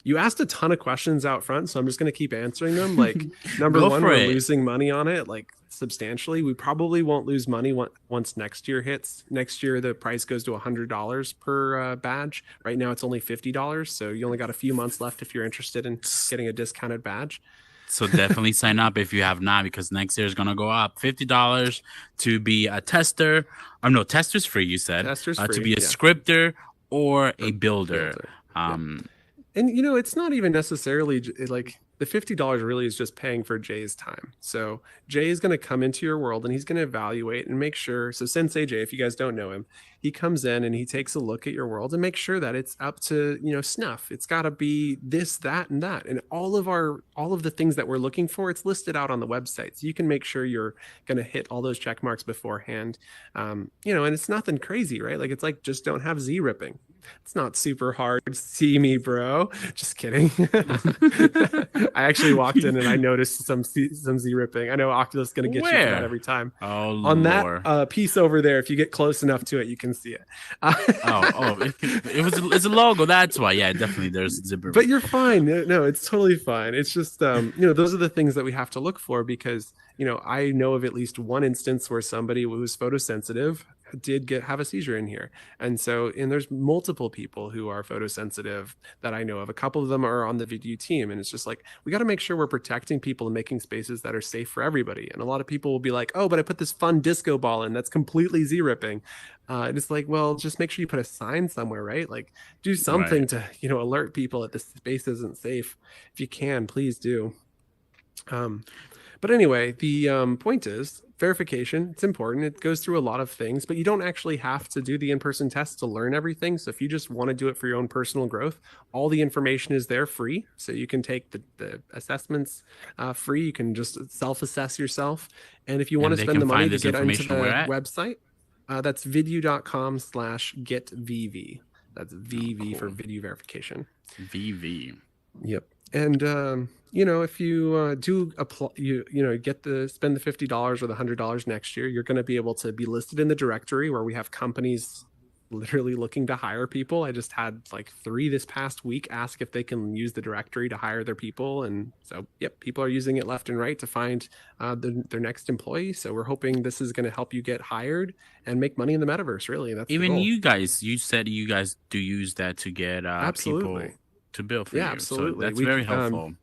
you asked a ton of questions out front, so I'm just going to keep answering them. Like, number Go one, for we're it. losing money on it, like substantially. We probably won't lose money once next year hits. Next year, the price goes to $100 per badge. Right now, it's only $50, so you only got a few months left if you're interested in getting a discounted badge. So definitely sign up if you have not, because next year is gonna go up $50 to be a tester. No, tester's free. You said Tester's to free, be a yeah, scripter or a or builder. builder, yeah. Um, And it's not even necessarily like the $50 really is just paying for Jay's time. So Jay is going to come into your world and he's going to evaluate and make sure. So Sensei Jay, if you guys don't know him, he comes in and he takes a look at your world and makes sure that it's up to, snuff. It's got to be this, that, and that. And all of the things that we're looking for, it's listed out on the website. So you can make sure you're going to hit all those check marks beforehand. And it's nothing crazy, right? Like, it's like, just don't have Z ripping. It's not super hard. See me, bro. Just kidding. I actually walked in and I noticed some Z ripping. I know Oculus is going to get you for that Where? every time. Oh On that Lord. piece over there, if you get close enough to it, you can see it. It's a logo. That's why. Yeah, definitely. There's zipper. But you're fine. No, it's totally fine. It's just those are the things that we have to look for because I know of at least one instance where somebody who was photosensitive did have a seizure in here. And there's multiple people who are photosensitive that I know of. A couple of them are on the Vidyuu team, and it's just like we got to make sure we're protecting people and making spaces that are safe for everybody. And a lot of people will be like, "Oh, but I put this fun disco ball in that's completely Z-ripping." And it's like, well, just make sure you put a sign somewhere, right? Like, do something Right. to alert people that this space isn't safe. If you can, please do. Um, but anyway, the point is verification. It's important. It goes through a lot of things, but you don't actually have to do the in-person test to learn everything. So if you just want to do it for your own personal growth, all the information is there free. So you can take the assessments free. You can just self-assess yourself. And if you want to And they spend can the money find to this get into information where the at? website, that's vidyuu.com/getvv. That's Oh, VV for cool. video verification. VV. Yep. And if you do apply, get the spend the $50 or the $100 next year, you're going to be able to be listed in the directory where we have companies literally looking to hire people. I just had like 3 this past week ask if they can use the directory to hire their people, and so yep, people are using it left and right to find their next employee. So we're hoping this is going to help you get hired and make money in the metaverse. Really, that's the Even goal. you guys, you said you guys do use that to get Absolutely. people to build for Yeah, you. So absolutely. that's We very helpful.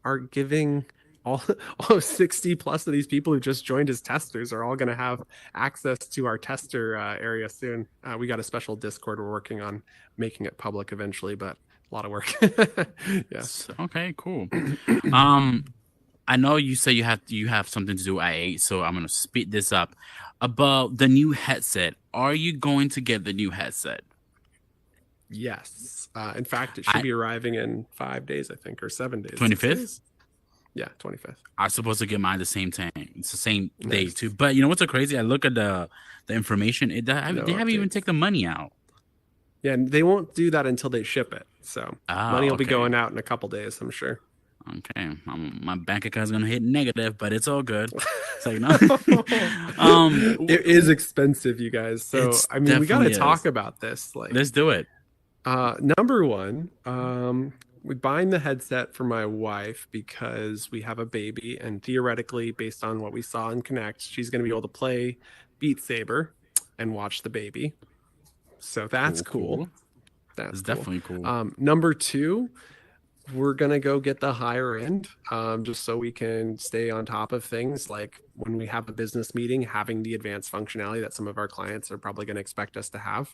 are giving all, all 60 plus of these people who just joined as testers are all going to have access to our tester area soon. We got a special Discord we're working on making it public eventually, but a lot of work. Yeah. Okay, cool. Um, I know you say you have something to do at 8, so I'm gonna speed this up. About the new headset, are you going to get the new headset? Yes. In fact, it should I be arriving in 5 days, I think, or 7 days. 25th. 6 days? Yeah, 25th. I'm supposed to get mine the same time. It's the same day too. Nice. But you know what's so crazy? I look at the information. No They haven't even updates. taken the money out. Yeah, and they won't do that until they ship it. So Ah, money will be okay. going out in a couple days, I'm sure. Okay, my bank account's gonna hit negative, but it's all good. It's like no, um, It is expensive, you guys. So it's I mean, we got to definitely talk is. about this. Like, Let's do it. number one, we're buying the headset for my wife because we have a baby, and theoretically, based on what we saw in Connect, she's going to be able to play Beat Saber and watch the baby. So that's Cool, cool. cool. That's It's cool. definitely cool. Number two, we're gonna go get the higher end, just so we can stay on top of things. Like when we have a business meeting, having the advanced functionality that some of our clients are probably going to expect us to have.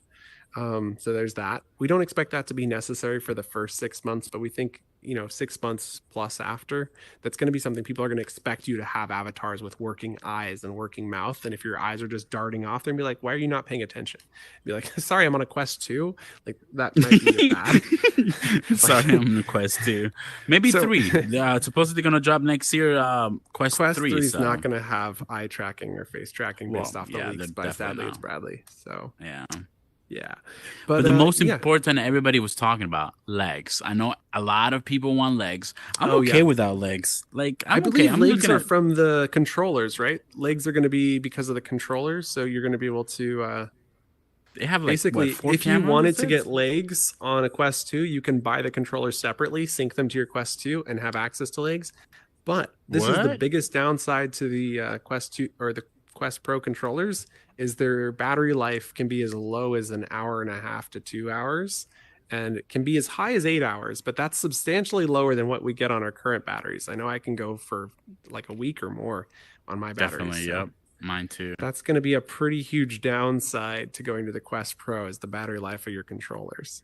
So there's that. We don't expect that to be necessary for the first 6 months, but we think 6 months plus after, that's going to be something people are going to expect you to have avatars with working eyes and working mouth. And if your eyes are just darting off, they're gonna be like, "Why are you not paying attention?" Be like, "Sorry, I'm on a Quest 2." Like that might be bad. Sorry, I'm on Quest 2. Maybe So 3. Supposedly gonna drop next year, Quest Quest 3. 3 is not So, going to have eye tracking or face tracking well, based off the yeah, they're leaks, but definitely sadly it's not. Bradley. So Yeah. yeah, But but the most yeah. important everybody was talking about legs. I know a lot of people want legs. I'm Oh okay yeah, without legs. Like I I'm okay. believe I'm legs looking are at from the controllers, right? Legs are going to be because of the controllers, so you're going to be able to they have like what, basically, 4 if you cameras, it wanted to says? get legs on a Quest 2, you can buy the controllers separately, sync them to your Quest 2, and have access to legs. But this is the What? biggest downside to the Quest 2 or the Quest Pro controllers is their battery life can be as low as an hour and a half to 2 hours, and it can be as high as 8 hours. But that's substantially lower than what we get on our current batteries. I know I can go for like a week or more on my batteries. Definitely, So yep. Mine too. that's going to be a pretty huge downside to going to the Quest Pro is the battery life of your controllers.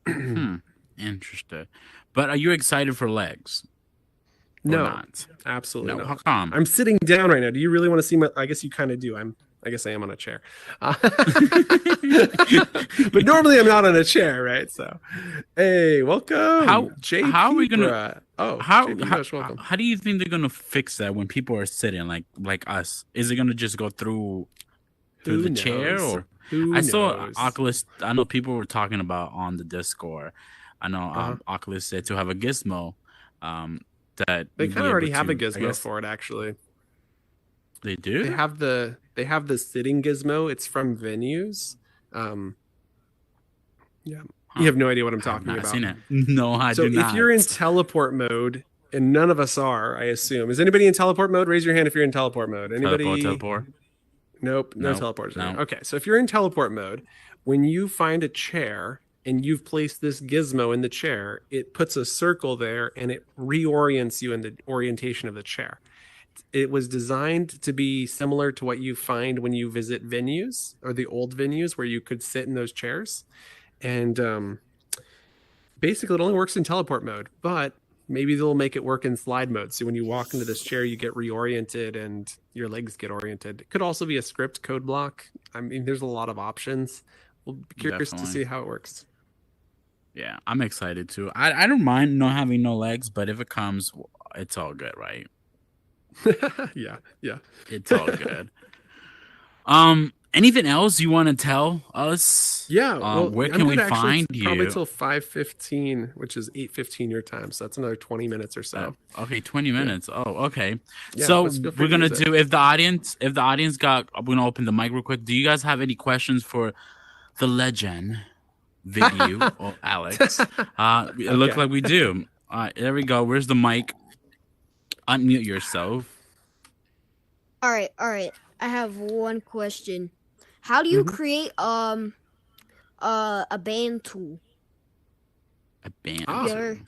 Hmm. Interesting. But are you excited for legs or No, not? absolutely No. How not. come? I'm sitting down right now. Do you really want to see my? I guess you kind of do. I guess I am on a chair. But normally I'm not on a chair, right? So, hey, welcome, how are JP, we gonna bruh. Oh, how JP how Bush, welcome. how do you think they're gonna fix that when people are sitting like us? Is it gonna just go through Who the chair knows? or? Who I saw knows? Oculus. I know people were talking about on the Discord. I know Uh-huh. Oculus said to have a gizmo um, that They you'd kind be of able already have a to. I gizmo guess for it, actually. they They do. have the sitting gizmo. It's from Venues. Um, yeah, you Huh. have no idea what I'm I have talking not about. seen it. No, I So do if you're in not. teleport mode, and none of us are, I assume. Is anybody in teleport mode? Raise your hand if you're in teleport mode. Teleport, Anybody? teleport. Nope, no No, teleporters in here. no. Okay, so if you're in teleport mode, when you find a chair and you've placed this gizmo in the chair, it puts a circle there and it reorients you in the orientation of the chair. It was designed to be similar to what you find when you visit venues or the old venues where you could sit in those chairs. And basically, it only works in teleport mode, but maybe they'll make it work in slide mode. So when you walk into this chair, you get reoriented and your legs get oriented. It could also be a script code block. I mean, there's a lot of options. We'll be curious to Definitely. see how it works. Yeah, I'm excited too. I don't mind not having no legs, but if it comes, it's all good, right? Yeah, yeah. It's all good. Anything else you want to tell us? Yeah, well, Where I'm can we good actually find probably you? till 5:15, which is 8:15 your time. So that's another 20 minutes or so. Okay, 20 Yeah. minutes. Oh, okay. Yeah, So let's feel free we're to gonna use it. do if the audience got I'm gonna open the mic real quick. Do you guys have any questions for the legend, Vidyuu or Alex? It looks Okay. like we do. There we go. Where's the mic? Unmute yourself. All right. I have one question. How do you Mhm. create a band tool? A band Do you Ah, ever too.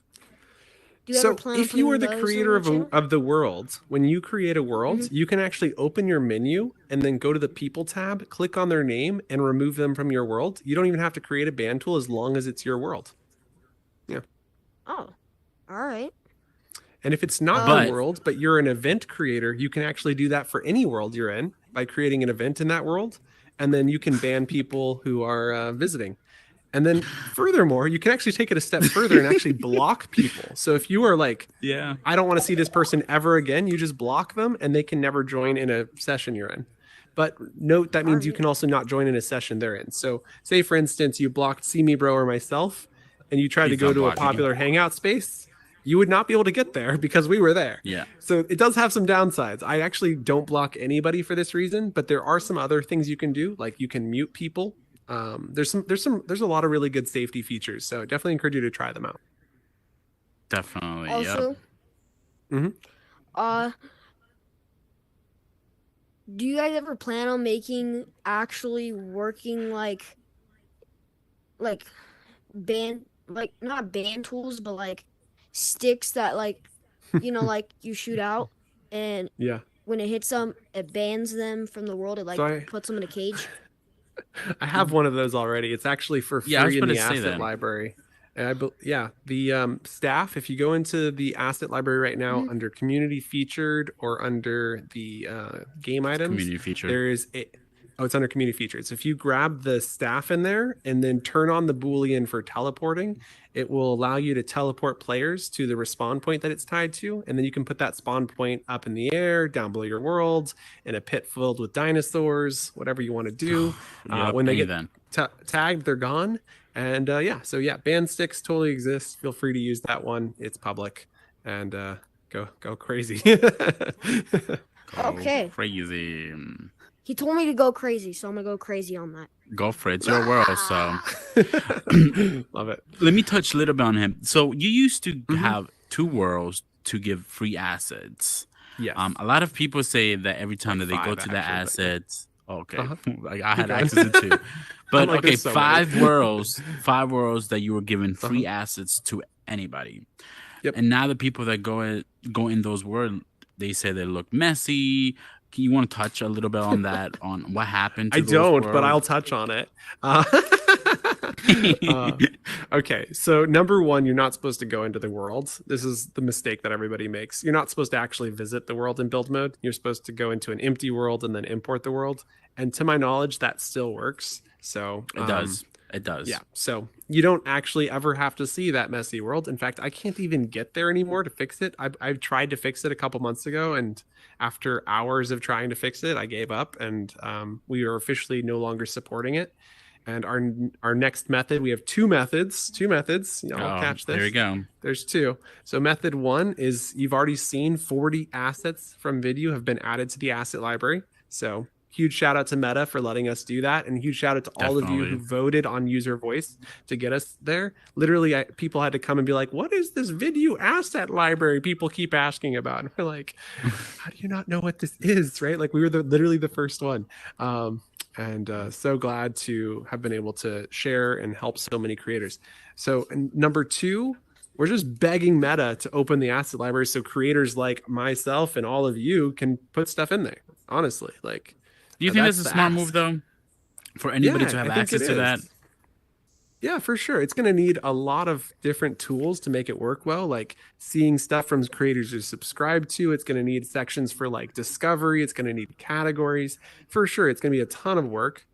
do you ever so plan on if you are putting the those on creator your channel? of the world, when you create a Hmm. world, you can actually open your menu and then go to the people tab, click on their name, and remove them from your world. You don't even have to create a band tool as long as it's your world. Yeah. Oh, all right. And if it's not your But Um, world, but you're an event creator, you can actually do that for any world you're in by creating an event in that world. And then you can ban people who are visiting. And then furthermore, you can actually take it a step further and actually block people. So if you are like, yeah. I don't want to see this person ever again, you just block them and they can never join in a session you're in. But note that all means you right. can also not join in a session they're in. So say for instance, you blocked See Me Bro or myself and you tried to He's go not to a blocking you. popular hangout space, you would not be able to get there because we were there. Yeah. So it does have some downsides. I actually don't block anybody for this reason, but there are some other things you can do, like you can mute people. There's a lot of really good safety features. So I definitely encourage you to try them out. Definitely. Yep. Also, Hmm. uh, do you guys ever plan on making actually working like band like not band tools, but like sticks that like you shoot out and Yeah. when it hits them, it bans them from the world. It So like puts them in a cage. I have one of those already. It's actually for Yeah, I was free in about to the say asset that. library. And yeah, the staff, if you go into the asset library right now Mhm. under community featured or under the game It's items, community featured. there is a, oh, it's under community featured. So if you grab the staff in there and then turn on the Boolean for teleporting, it will allow you to teleport players to the respawn point that it's tied to. And then you can put that spawn point up in the air, down below your world, in a pit filled with dinosaurs, whatever you want to do. Yep. When they get Anything. tagged, they're gone. And yeah, so yeah, band sticks totally exist. Feel free to use that one. It's public, and go crazy. Go Okay. crazy. He told me to go crazy, so I'm gonna go crazy on that. Go for it. It's your world. So Love it. let me touch a little bit on him. So you used to Mhm. have two worlds to give free assets. Yes, A lot of people say that every time like that they go five to the actually, but yeah. assets, okay, Uh-huh. like I Keep had going. access to two, I'm but like, okay, there's so many. five worlds that you were giving Uh-huh. free assets to anybody, Yep. and now the people that go in those worlds, they say they look messy. Can you want to touch a little bit on that, on what happened I to those don't, but I'll worlds? touch on it. Uh, uh, okay, so number one, you're not supposed to go into the world. This is the mistake that everybody makes. You're not supposed to actually visit the world in build mode. You're supposed to go into an empty world and then import the world. And to my knowledge, that still works. So It does. It Yeah. does. So you don't actually ever have to see that messy world. In fact, I can't even get there anymore to fix it. I've tried to fix it a couple months ago, and after hours of trying to fix it, I gave up, and we are officially no longer supporting it. And our next method, we have two methods. Y'all Oh, catch there we this. go. There's two. So method one is you've already seen 40 assets from Vidyuu have been added to the asset library. So huge shout out to Meta for letting us do that, and huge shout out to all of you who Definitely. voted on user voice to get us there. Literally, people had to come and be like, "What is this Vidyuu asset library?" People keep asking about, and we're like, "How do you not know what this is?" Right? Like we were literally the first one. And so glad to have been able to share and help so many creators. So, number two, we're just begging Meta to open the asset library so creators like myself and all of you can put stuff in there. Honestly, like Do you think that's that's a the smart move ask. though, for anybody Yeah, to I have think it access to that? is. Yeah, for sure. It's going to need a lot of different tools to make it work well, like seeing stuff from creators who subscribe to. It's going to need sections for like discovery. It's going to need categories. For sure, it's going to be a ton of work,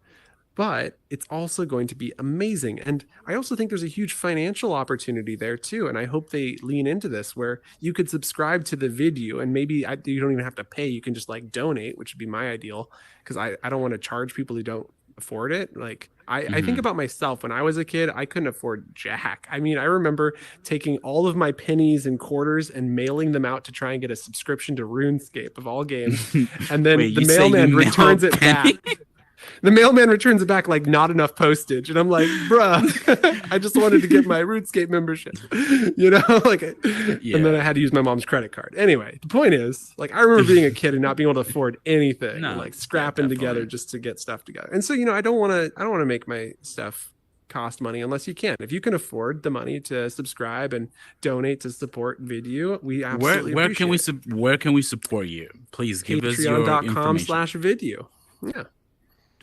but it's also going to be amazing. And I also think there's a huge financial opportunity there too. And I hope they lean into this where you could subscribe to the video and maybe you don't even have to pay. You can just like donate, which would be my ideal because I don't want to charge people who don't afford it. Like I think Hmm. about myself when I was a kid, I couldn't afford jack. I mean, I remember taking all of my pennies and quarters and mailing them out to try and get a subscription to RuneScape of all games. And then Wait, the you say you mailman mail a returns it penny? back. The mailman returns it back like not enough postage, and I'm like, bruh, I just wanted to get my RuneScape membership, like, and then Yeah. I had to use my mom's credit card. Anyway, the point is, like, I remember being a kid and not being able to afford anything, and No. like Yeah, scrapping together definitely. just to get stuff together. And so, I don't want to make my stuff cost money unless you can. If you can afford the money to subscribe and donate to support Vidyuu, we absolutely appreciate it. Where can we support you? Please give us your Patreon.com information. slash Vidyuu. Yeah,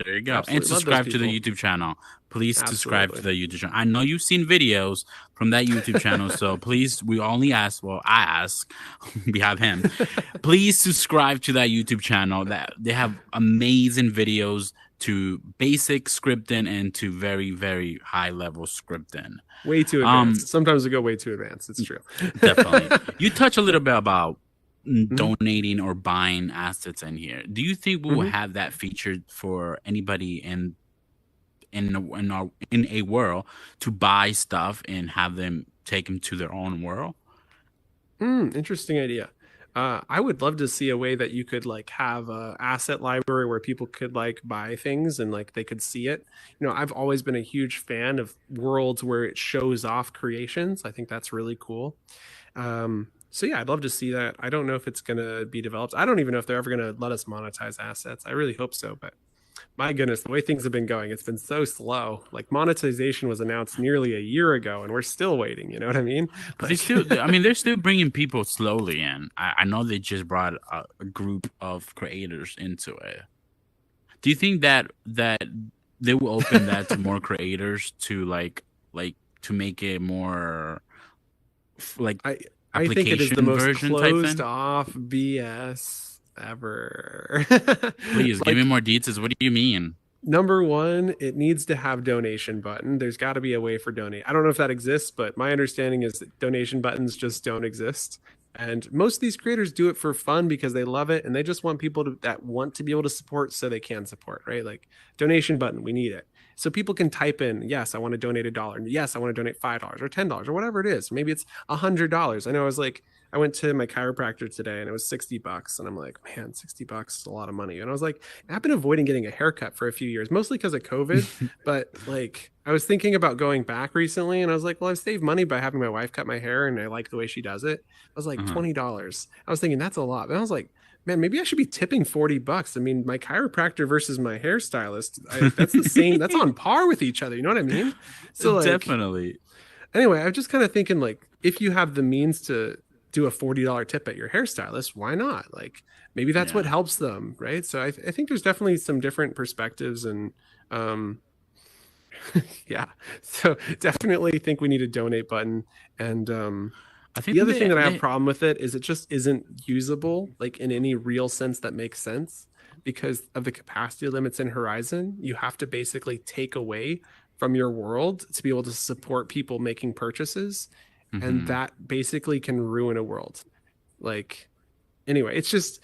There you go. And absolutely love those subscribe to the people. YouTube channel. Please subscribe to Absolutely. the YouTube channel. I know you've seen videos from that YouTube channel, so please, we only ask, well, I ask on behalf of him, please subscribe to that YouTube channel. That they have amazing videos to basic scripting and to very, very high level scripting. Way too Um, advanced. Sometimes we go way too advanced. It's true. Definitely. You touch a little bit about Mhm. donating or buying assets in here. Do you think we will Mhm. have that featured for anybody in a world to buy stuff and have them take them to their own world? Interesting idea. I would love to see a way that you could like have a asset library where people could like buy things and like they could see it. I've always been a huge fan of worlds where it shows off creations. I think that's really cool. So yeah, I'd love to see that. I don't know if it's gonna be developed. I don't even know if they're ever gonna let us monetize assets. I really hope so, but my goodness, the way things have been going, it's been so slow. Like monetization was announced nearly a year ago, and we're still waiting. You know what I mean? But Like, I mean, they're still bringing people slowly in. I know they just brought a group of creators into it. Do you think that they will open that to more creators to like to make it more like I I think it is the application most version type closed thing? off BS ever. Please give me Like more details. What do you mean? number one, it needs to have donation button. There's got to be a way for donate. I don't know if that exists, but my understanding is that donation buttons just don't exist. And most of these creators do it for fun because they love it and they just want people that want to be able to support so they can support, right? Like donation button, we need it. So people can type in, yes, I want to donate $1. Yes, I want to donate $5 or $10 or whatever it is. Maybe it's $100. I know I went to my chiropractor today and it was $60. And I'm like, man, $60 is a lot of money. And I was like, I've been avoiding getting a haircut for a few years, mostly because of COVID. But like, I was thinking about going back recently, and I was like, well, I've saved money by having my wife cut my hair, and I like the way she does it. I was like, Uh-huh. $20. I was thinking that's a lot. And I was like, man, maybe I should be tipping $40. I mean, my chiropractor versus my hairstylist, that's the same. That's on par with each other. You know what I mean? So like, Definitely. anyway, I'm just kind of thinking like, if you have the means to do a $40 tip at your hairstylist, why not? Like maybe that's what Yeah. helps them, right? So I think there's definitely some different perspectives and um yeah. So definitely think we need a donate button. And I think the other thing that I have a they problem with it is it just isn't usable like in any real sense that makes sense because of the capacity limits in Horizon. You have to basically take away from your world to be able to support people making purchases, and Hmm. that basically can ruin a world. Like, anyway, it's just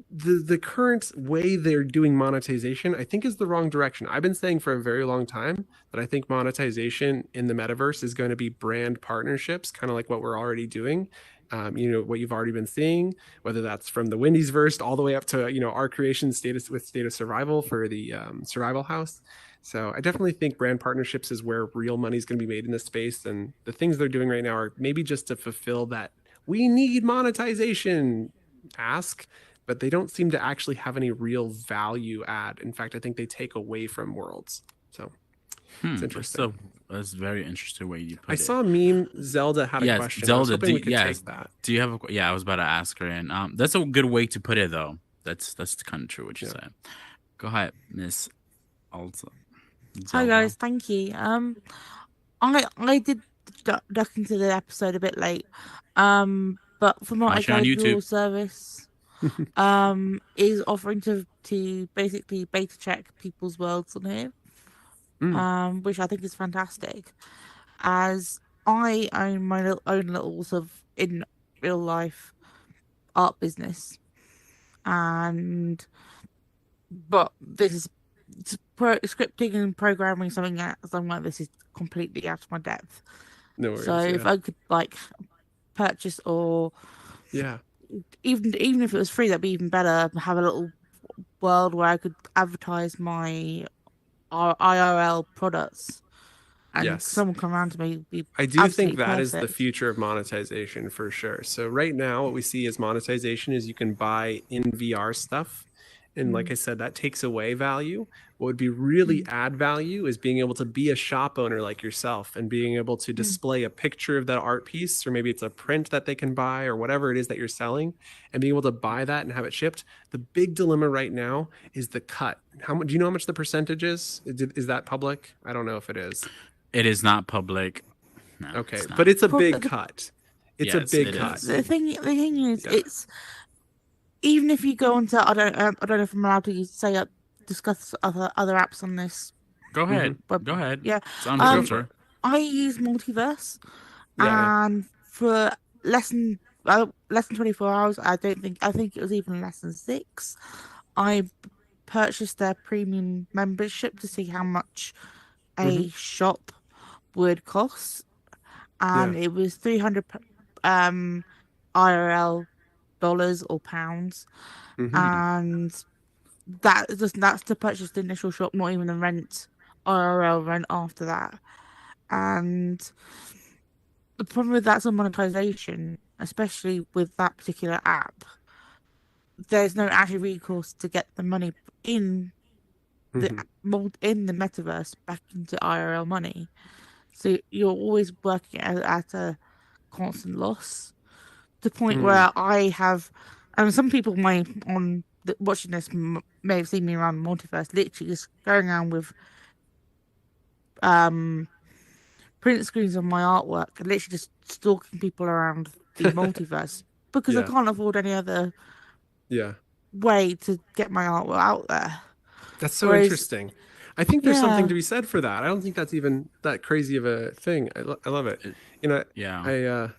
the current way they're doing monetization, I think, is the wrong direction. I've been saying for a very long time that I think monetization in the metaverse is going to be brand partnerships, kind of like what we're already doing. What you've already been seeing, whether that's from the Wendy's verse all the way up to our creation status with State of Survival for the Survival House. So I definitely think brand partnerships is where real money is going to be made in this space, and the things they're doing right now are maybe just to fulfill that we need monetization ask, but they don't seem to actually have any real value add. In fact, I think they take away from worlds. So it's interesting. That's a very interesting way you I put it. saw a meme. Zelda had a Yes, question. I was Zelda. hoping we could take that. Do you have a? Yeah, I was about to ask her, and that's a good way to put it, though. That's kind of true what you Yeah. said. Go ahead, Miss Alta. Hi Zelda. guys, thank you. I did duck into the episode a bit late. But from what I Watch it on gathered, YouTube. your service is offering to basically beta check people's worlds on here. Which I think is fantastic. As I own my own little sort of in real life art business, and but this is scripting and programming something like this is completely out of my depth. No worries. So if I could like purchase or Yeah. even if it was free, that'd be even better. Have a little world where I could advertise my IRL products, and Yes. someone come around to me would be I do think absolutely that is the perfect. future of monetization for sure. So right now, what we see as monetization is you can buy in VR stuff. And like I said, that takes away value. What would be really add value is being able to be a shop owner like yourself and being able to display a picture of that art piece, or maybe it's a print that they can buy or whatever it is that you're selling, and being able to buy that and have it shipped. The big dilemma right now is the cut. How much? Do you know how much the percentage is? Is that public? I don't know if it is. It is not public. No. Okay, it's not. but it's a Probably big the- cut. It's a Yes, big it cut. is. The thing is, Yeah. it's even if you go onto I don't know if I'm allowed to say discuss other apps on this. Go ahead. But Go ahead. yeah, It's Unfiltered. I use Multiverse, Yeah. and for less than 24 hours, I think it was even less than 6. I purchased their premium membership to see how much a shop would cost, and it was 300 IRL dollars or pounds, and that's to purchase the initial shop, not even the rent IRL rent after that. And the problem with that's on monetization, especially with that particular app, there's no actual recourse to get the money in the metaverse back into IRL money. So you're always working at a constant loss. To the point where I have, and some people watching this may have seen me around Multiverse, literally just going around with print screens of my artwork and literally just stalking people around the Multiverse because I can't afford any other way to get my artwork out there. That's so interesting. I think there's something to be said for that. I don't think that's even that crazy of a thing. I love it. The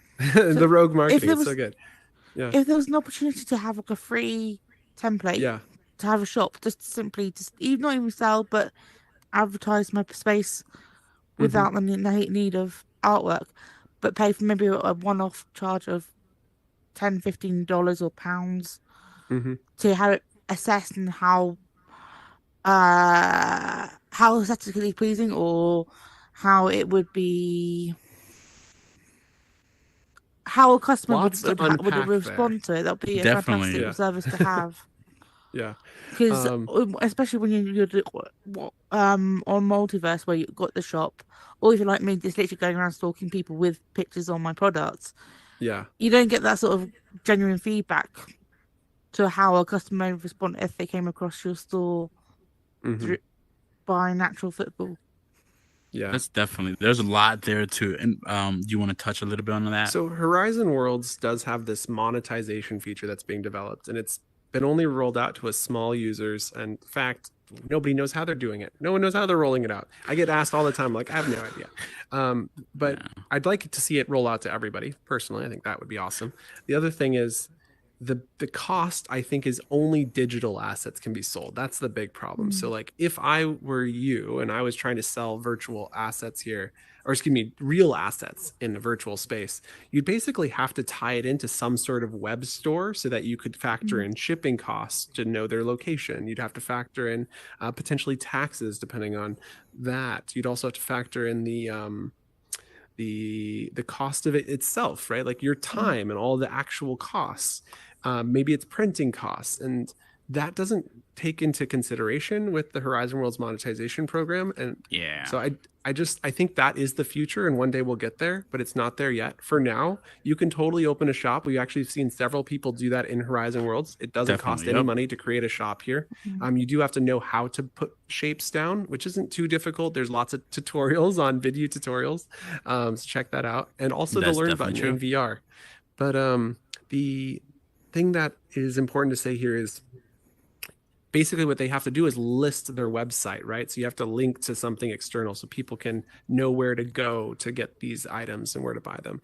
rogue marketing is so good. Yeah. If there was an opportunity to have like a free template to have a shop, just not even sell, but advertise my space without the need of artwork, but pay for maybe a one-off charge of $10-15 or pounds to have it assessed and how aesthetically pleasing or how it would be, how a customer would respond to it. That'd be a fantastic service to have. Because especially when you're on Multiverse where you've got the shop, or if you're like me, just literally going around stalking people with pictures on my products. You don't get that sort of genuine feedback to how a customer would respond if they came across your store buying natural football. That's definitely, there's a lot there too. And you want to touch a little bit on that? So Horizon Worlds does have this monetization feature that's being developed, and it's been only rolled out to a small users. And in fact, nobody knows how they're doing it. No one knows how they're rolling it out. I get asked all the time, like, I have no idea. But I'd like to see it roll out to everybody personally. I think that would be awesome. The other thing is the cost, I think, is only digital assets can be sold. That's the big problem. So like if I were you and I was trying to sell virtual assets here, or excuse me, real assets in a virtual space, you'd basically have to tie it into some sort of web store so that you could factor in shipping costs to know their location. You'd have to factor in potentially taxes depending on that. You'd also have to factor in the cost of it itself, right? Like your time and all the actual costs. Maybe it's printing costs, and that doesn't take into consideration with the Horizon Worlds monetization program. And so I think that is the future, and one day we'll get there, but it's not there yet. For now, you can totally open a shop. We've actually seen several people do that in Horizon Worlds. It doesn't cost any money to create a shop here. You do have to know how to put shapes down, which isn't too difficult. There's lots of tutorials on Vidyuu tutorials, so check that out. And also the learn button in VR. But the thing that is important to say here is basically what they have to do is list their website, right? So you have to link to something external so people can know where to go to get these items and where to buy them.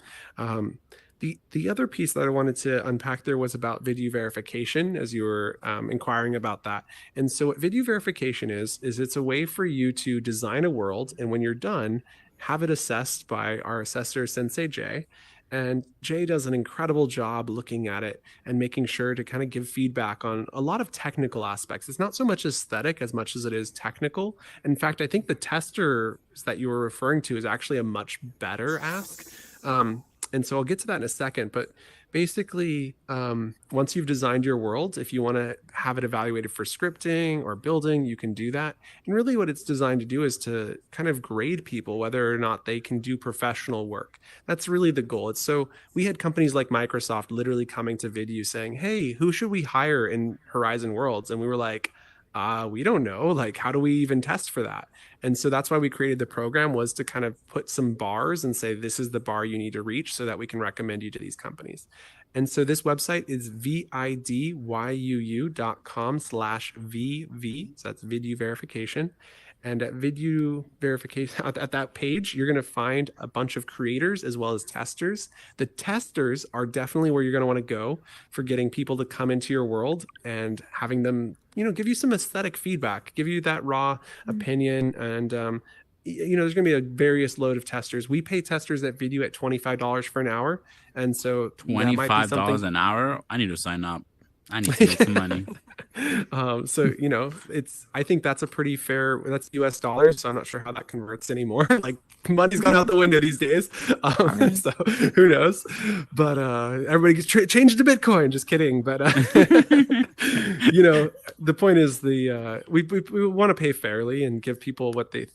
The other piece that I wanted to unpack there was about Vidyuu verification, as you were inquiring about that. And so what Vidyuu verification is it's a way for you to design a world, and when you're done, have it assessed by our assessor, Sensei Jay. And Jay does an incredible job looking at it and making sure to kind of give feedback on a lot of technical aspects. It's not so much aesthetic as much as it is technical. In fact, I think the testers that you were referring to is actually a much better ask. And so I'll get to that in a second. But basically, once you've designed your world, if you want to have it evaluated for scripting or building, you can do that. And really what it's designed to do is to kind of grade people whether or not they can do professional work. That's really the goal. It's so we had companies like Microsoft literally coming to Vidyuu saying, hey, who should we hire in Horizon Worlds? And we were like, we don't know. Like, how do we even test for that? And so that's why we created the program, was to kind of put some bars and say, this is the bar you need to reach so that we can recommend you to these companies. And so this website is vidyuu.com/VV. So that's Vidyuu verification. And at Vidyuu verification, at that page, you're going to find a bunch of creators as well as testers. The testers are definitely where you're going to want to go for getting people to come into your world and having them, give you some aesthetic feedback, give you that raw opinion. And, there's going to be a various load of testers. We pay testers at Vidyuu at $25 for an hour. And so $25 an hour? I need to sign up. I need to make some money. So I think that's a pretty fair, that's US dollars, so I'm not sure how that converts anymore. Like, money's gone out the window these days. So who knows, but everybody gets changed to Bitcoin. Just kidding. But the point is we want to pay fairly and give people what we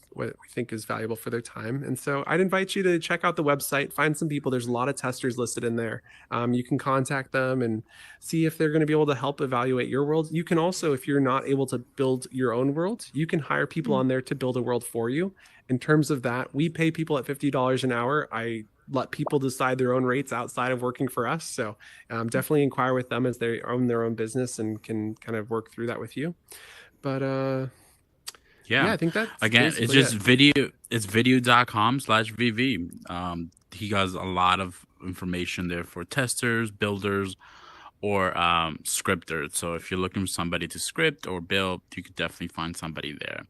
think is valuable for their time. And so I'd invite you to check out the website, find some people. There's a lot of testers listed in there. You can contact them and see if they're going to be able to help evaluate your world. You can also, if you're not able to build your own world, you can hire people on there to build a world for you. In terms of that, we pay people at $50 an hour. I let people decide their own rates outside of working for us. So definitely inquire with them as they own their own business and can kind of work through that with you. But I think that's again, it's just Vidyuu. It's vidyuu.com/VV. He has a lot of information there for testers, builders, or scripters. So if you're looking for somebody to script or build, you could definitely find somebody there.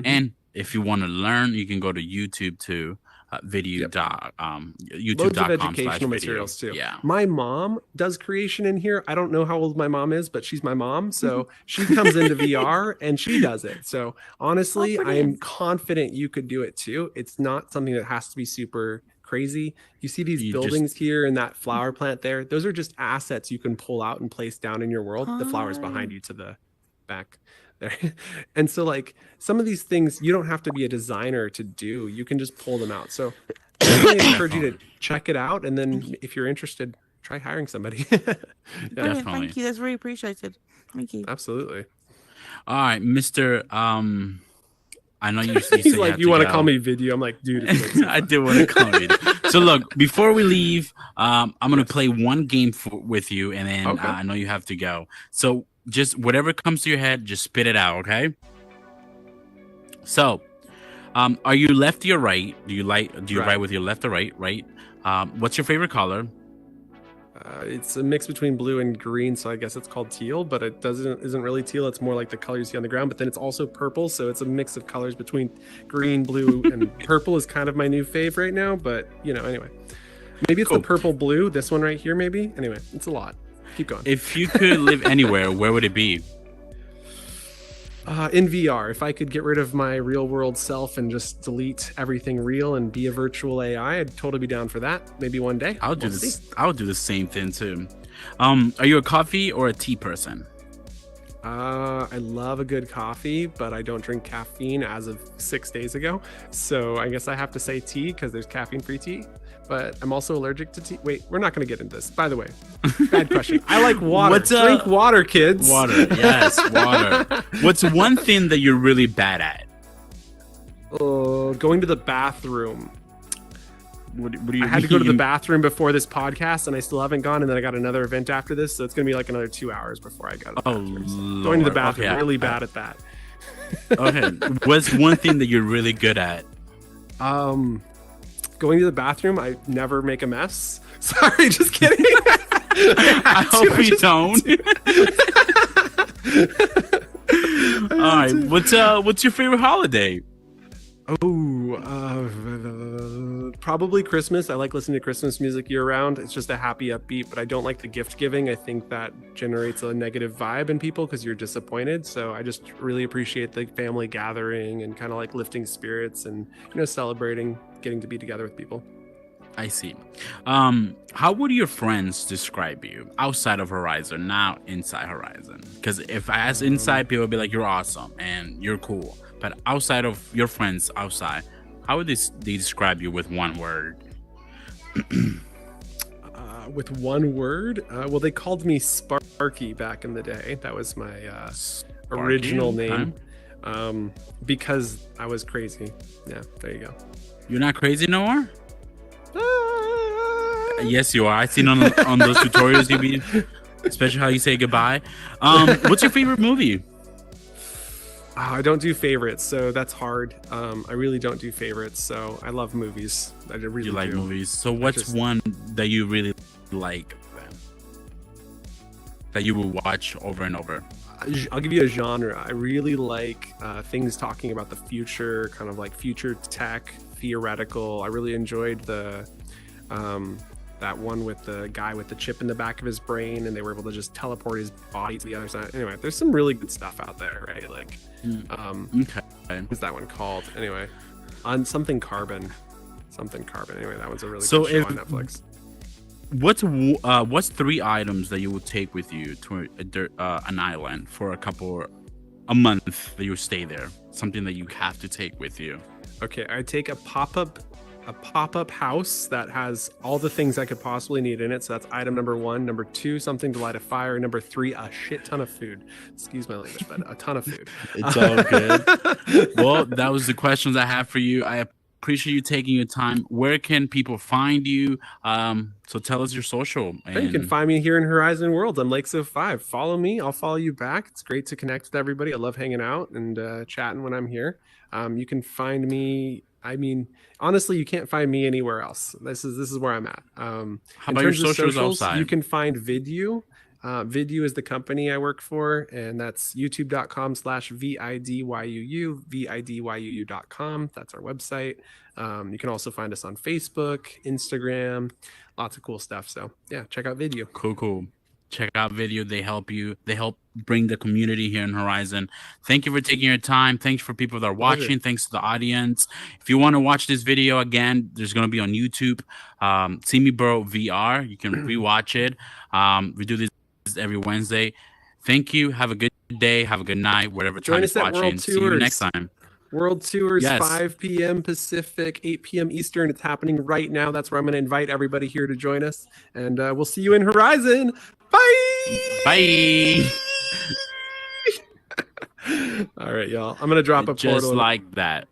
And if you want to learn, you can go to YouTube too. YouTube.com/Vidyuu. Loads of educational materials too. Yeah. My mom does creation in here. I don't know how old my mom is, but she's my mom. So she comes into VR and she does it. So honestly, I am confident you could do it too. It's not something that has to be super crazy. You see these buildings here and that flower plant there. Those are just assets you can pull out and place down in your world. The flowers behind you to the back there. And so like some of these things you don't have to be a designer to do. You can just pull them out. So I really encourage you to check it out, and then if you're interested, try hiring somebody. Brilliant, thank you. That's really appreciated. Thank you. Absolutely. All right, Mr. I know you He's like, you want to call me Vidyuu? I'm like, dude. I did want to call you. So look, before we leave, I'm going to play one game with you, and then I know you have to go. So just whatever comes to your head, just spit it out, okay? So, are you lefty or right? Do you Right. write with your left or right? Right. What's your favorite color? It's a mix between blue and green, so I guess it's called teal, but it isn't really teal. It's more like the color you see on the ground. But then it's also purple, so it's a mix of colors between green, blue, and purple is kind of my new fave right now. But anyway, maybe it's Cool. the purple blue. This one right here, maybe. Anyway, it's a lot. Keep going. If you could live anywhere, where would it be? In VR, if I could get rid of my real world self and just delete everything real and be a virtual AI, I'd totally be down for that. Maybe one day. I'll do We'll this. see. I'll do the same thing too. Are you a coffee or a tea person? I love a good coffee, but I don't drink caffeine as of 6 days ago. So I guess I have to say tea because there's caffeine-free tea. But I'm also allergic to tea. Wait, we're not going to get into this. By the way, bad question. I like water. Drink water, kids. Water, yes, water. What's one thing that you're really bad at? Going to the bathroom. What do you I had to go to the mean? bathroom before this podcast, and I still haven't gone. And then I got another event after this, so it's going to be like another 2 hours before I go to the Oh, bathroom. So Lord. going to the bathroom, Okay, really bad at that. Okay. What's one thing that you're really good at? Going to the bathroom, I never make a mess. Sorry, just kidding. I hope you don't. All right. What's your favorite holiday? Probably Christmas. I like listening to Christmas music year round. It's just a happy upbeat, but I don't like the gift giving. I think that generates a negative vibe in people because you're disappointed. So I just really appreciate the family gathering and kind of like lifting spirits and celebrating getting to be together with people. I see. How would your friends describe you outside of Horizon, not inside Horizon? Because if I ask inside, people would be like, "You're awesome and you're cool." But outside of your friends outside, how would they describe you with one word? With one word, well, they called me Sparky back in the day. That was my original name, because I was crazy. Yeah, there you go. You're not crazy no more? Yes, you are. I seen on those tutorials you be, especially how you say goodbye. What's your favorite movie? I don't do favorites, so that's hard. I really don't do favorites, so I love movies. I really You like do. movies. So what's one that you really like then? That you will watch over and over? I'll give you a genre. I really like things talking about the future, kind of like future tech, theoretical. I really enjoyed the that one with the guy with the chip in the back of his brain, and they were able to just teleport his body to the other side. Anyway, there's some really good stuff out there, right? Like, Okay. what's that one called? Anyway, on something carbon. Anyway, that one's a really So good show if- on Netflix. What's 3 items that you would take with you to an island for a month that you stay there? Something that you have to take with you. Okay, I take a pop-up house that has all the things I could possibly need in it. So that's item number 1. Number 2, something to light a fire. Number 3, a shit ton of food. Excuse my language, but a ton of food. It's all good. Well, that was the questions I have for you. I appreciate you taking your time. Where can people find you? So tell us your social. You can find me here in Horizon Worlds. I'm Lakeso5. Follow me. I'll follow you back. It's great to connect with everybody. I love hanging out and chatting when I'm here. You can find me. I mean, honestly, you can't find me anywhere else. This is where I'm at. How In about your terms of socials outside? You can find Vidyuu. Vidyuu is the company I work for, and that's youtube.com/VIDYUU, VIDYUU.com. That's our website. You can also find us on Facebook, Instagram, lots of cool stuff. So yeah, check out Vidyuu. Cool. Check out Vidyuu. They help bring the community here in Horizon. Thank you for taking your time. Thanks for people that are watching. Pleasure. Thanks to the audience. If you want to watch this video again, there's going to be on YouTube. See Me Bro VR. You can rewatch it. We do this every Wednesday. Thank you. Have a good day. Have a good night. Whatever time Join you're us at watching. World See you Tours. next time. World Tours, Yes. 5 p.m. Pacific, 8 p.m. Eastern. It's happening right now. That's where I'm going to invite everybody here to join us. And we'll see you in Horizon. Bye. Bye. All right, y'all. I'm going to drop a Just portal. like that.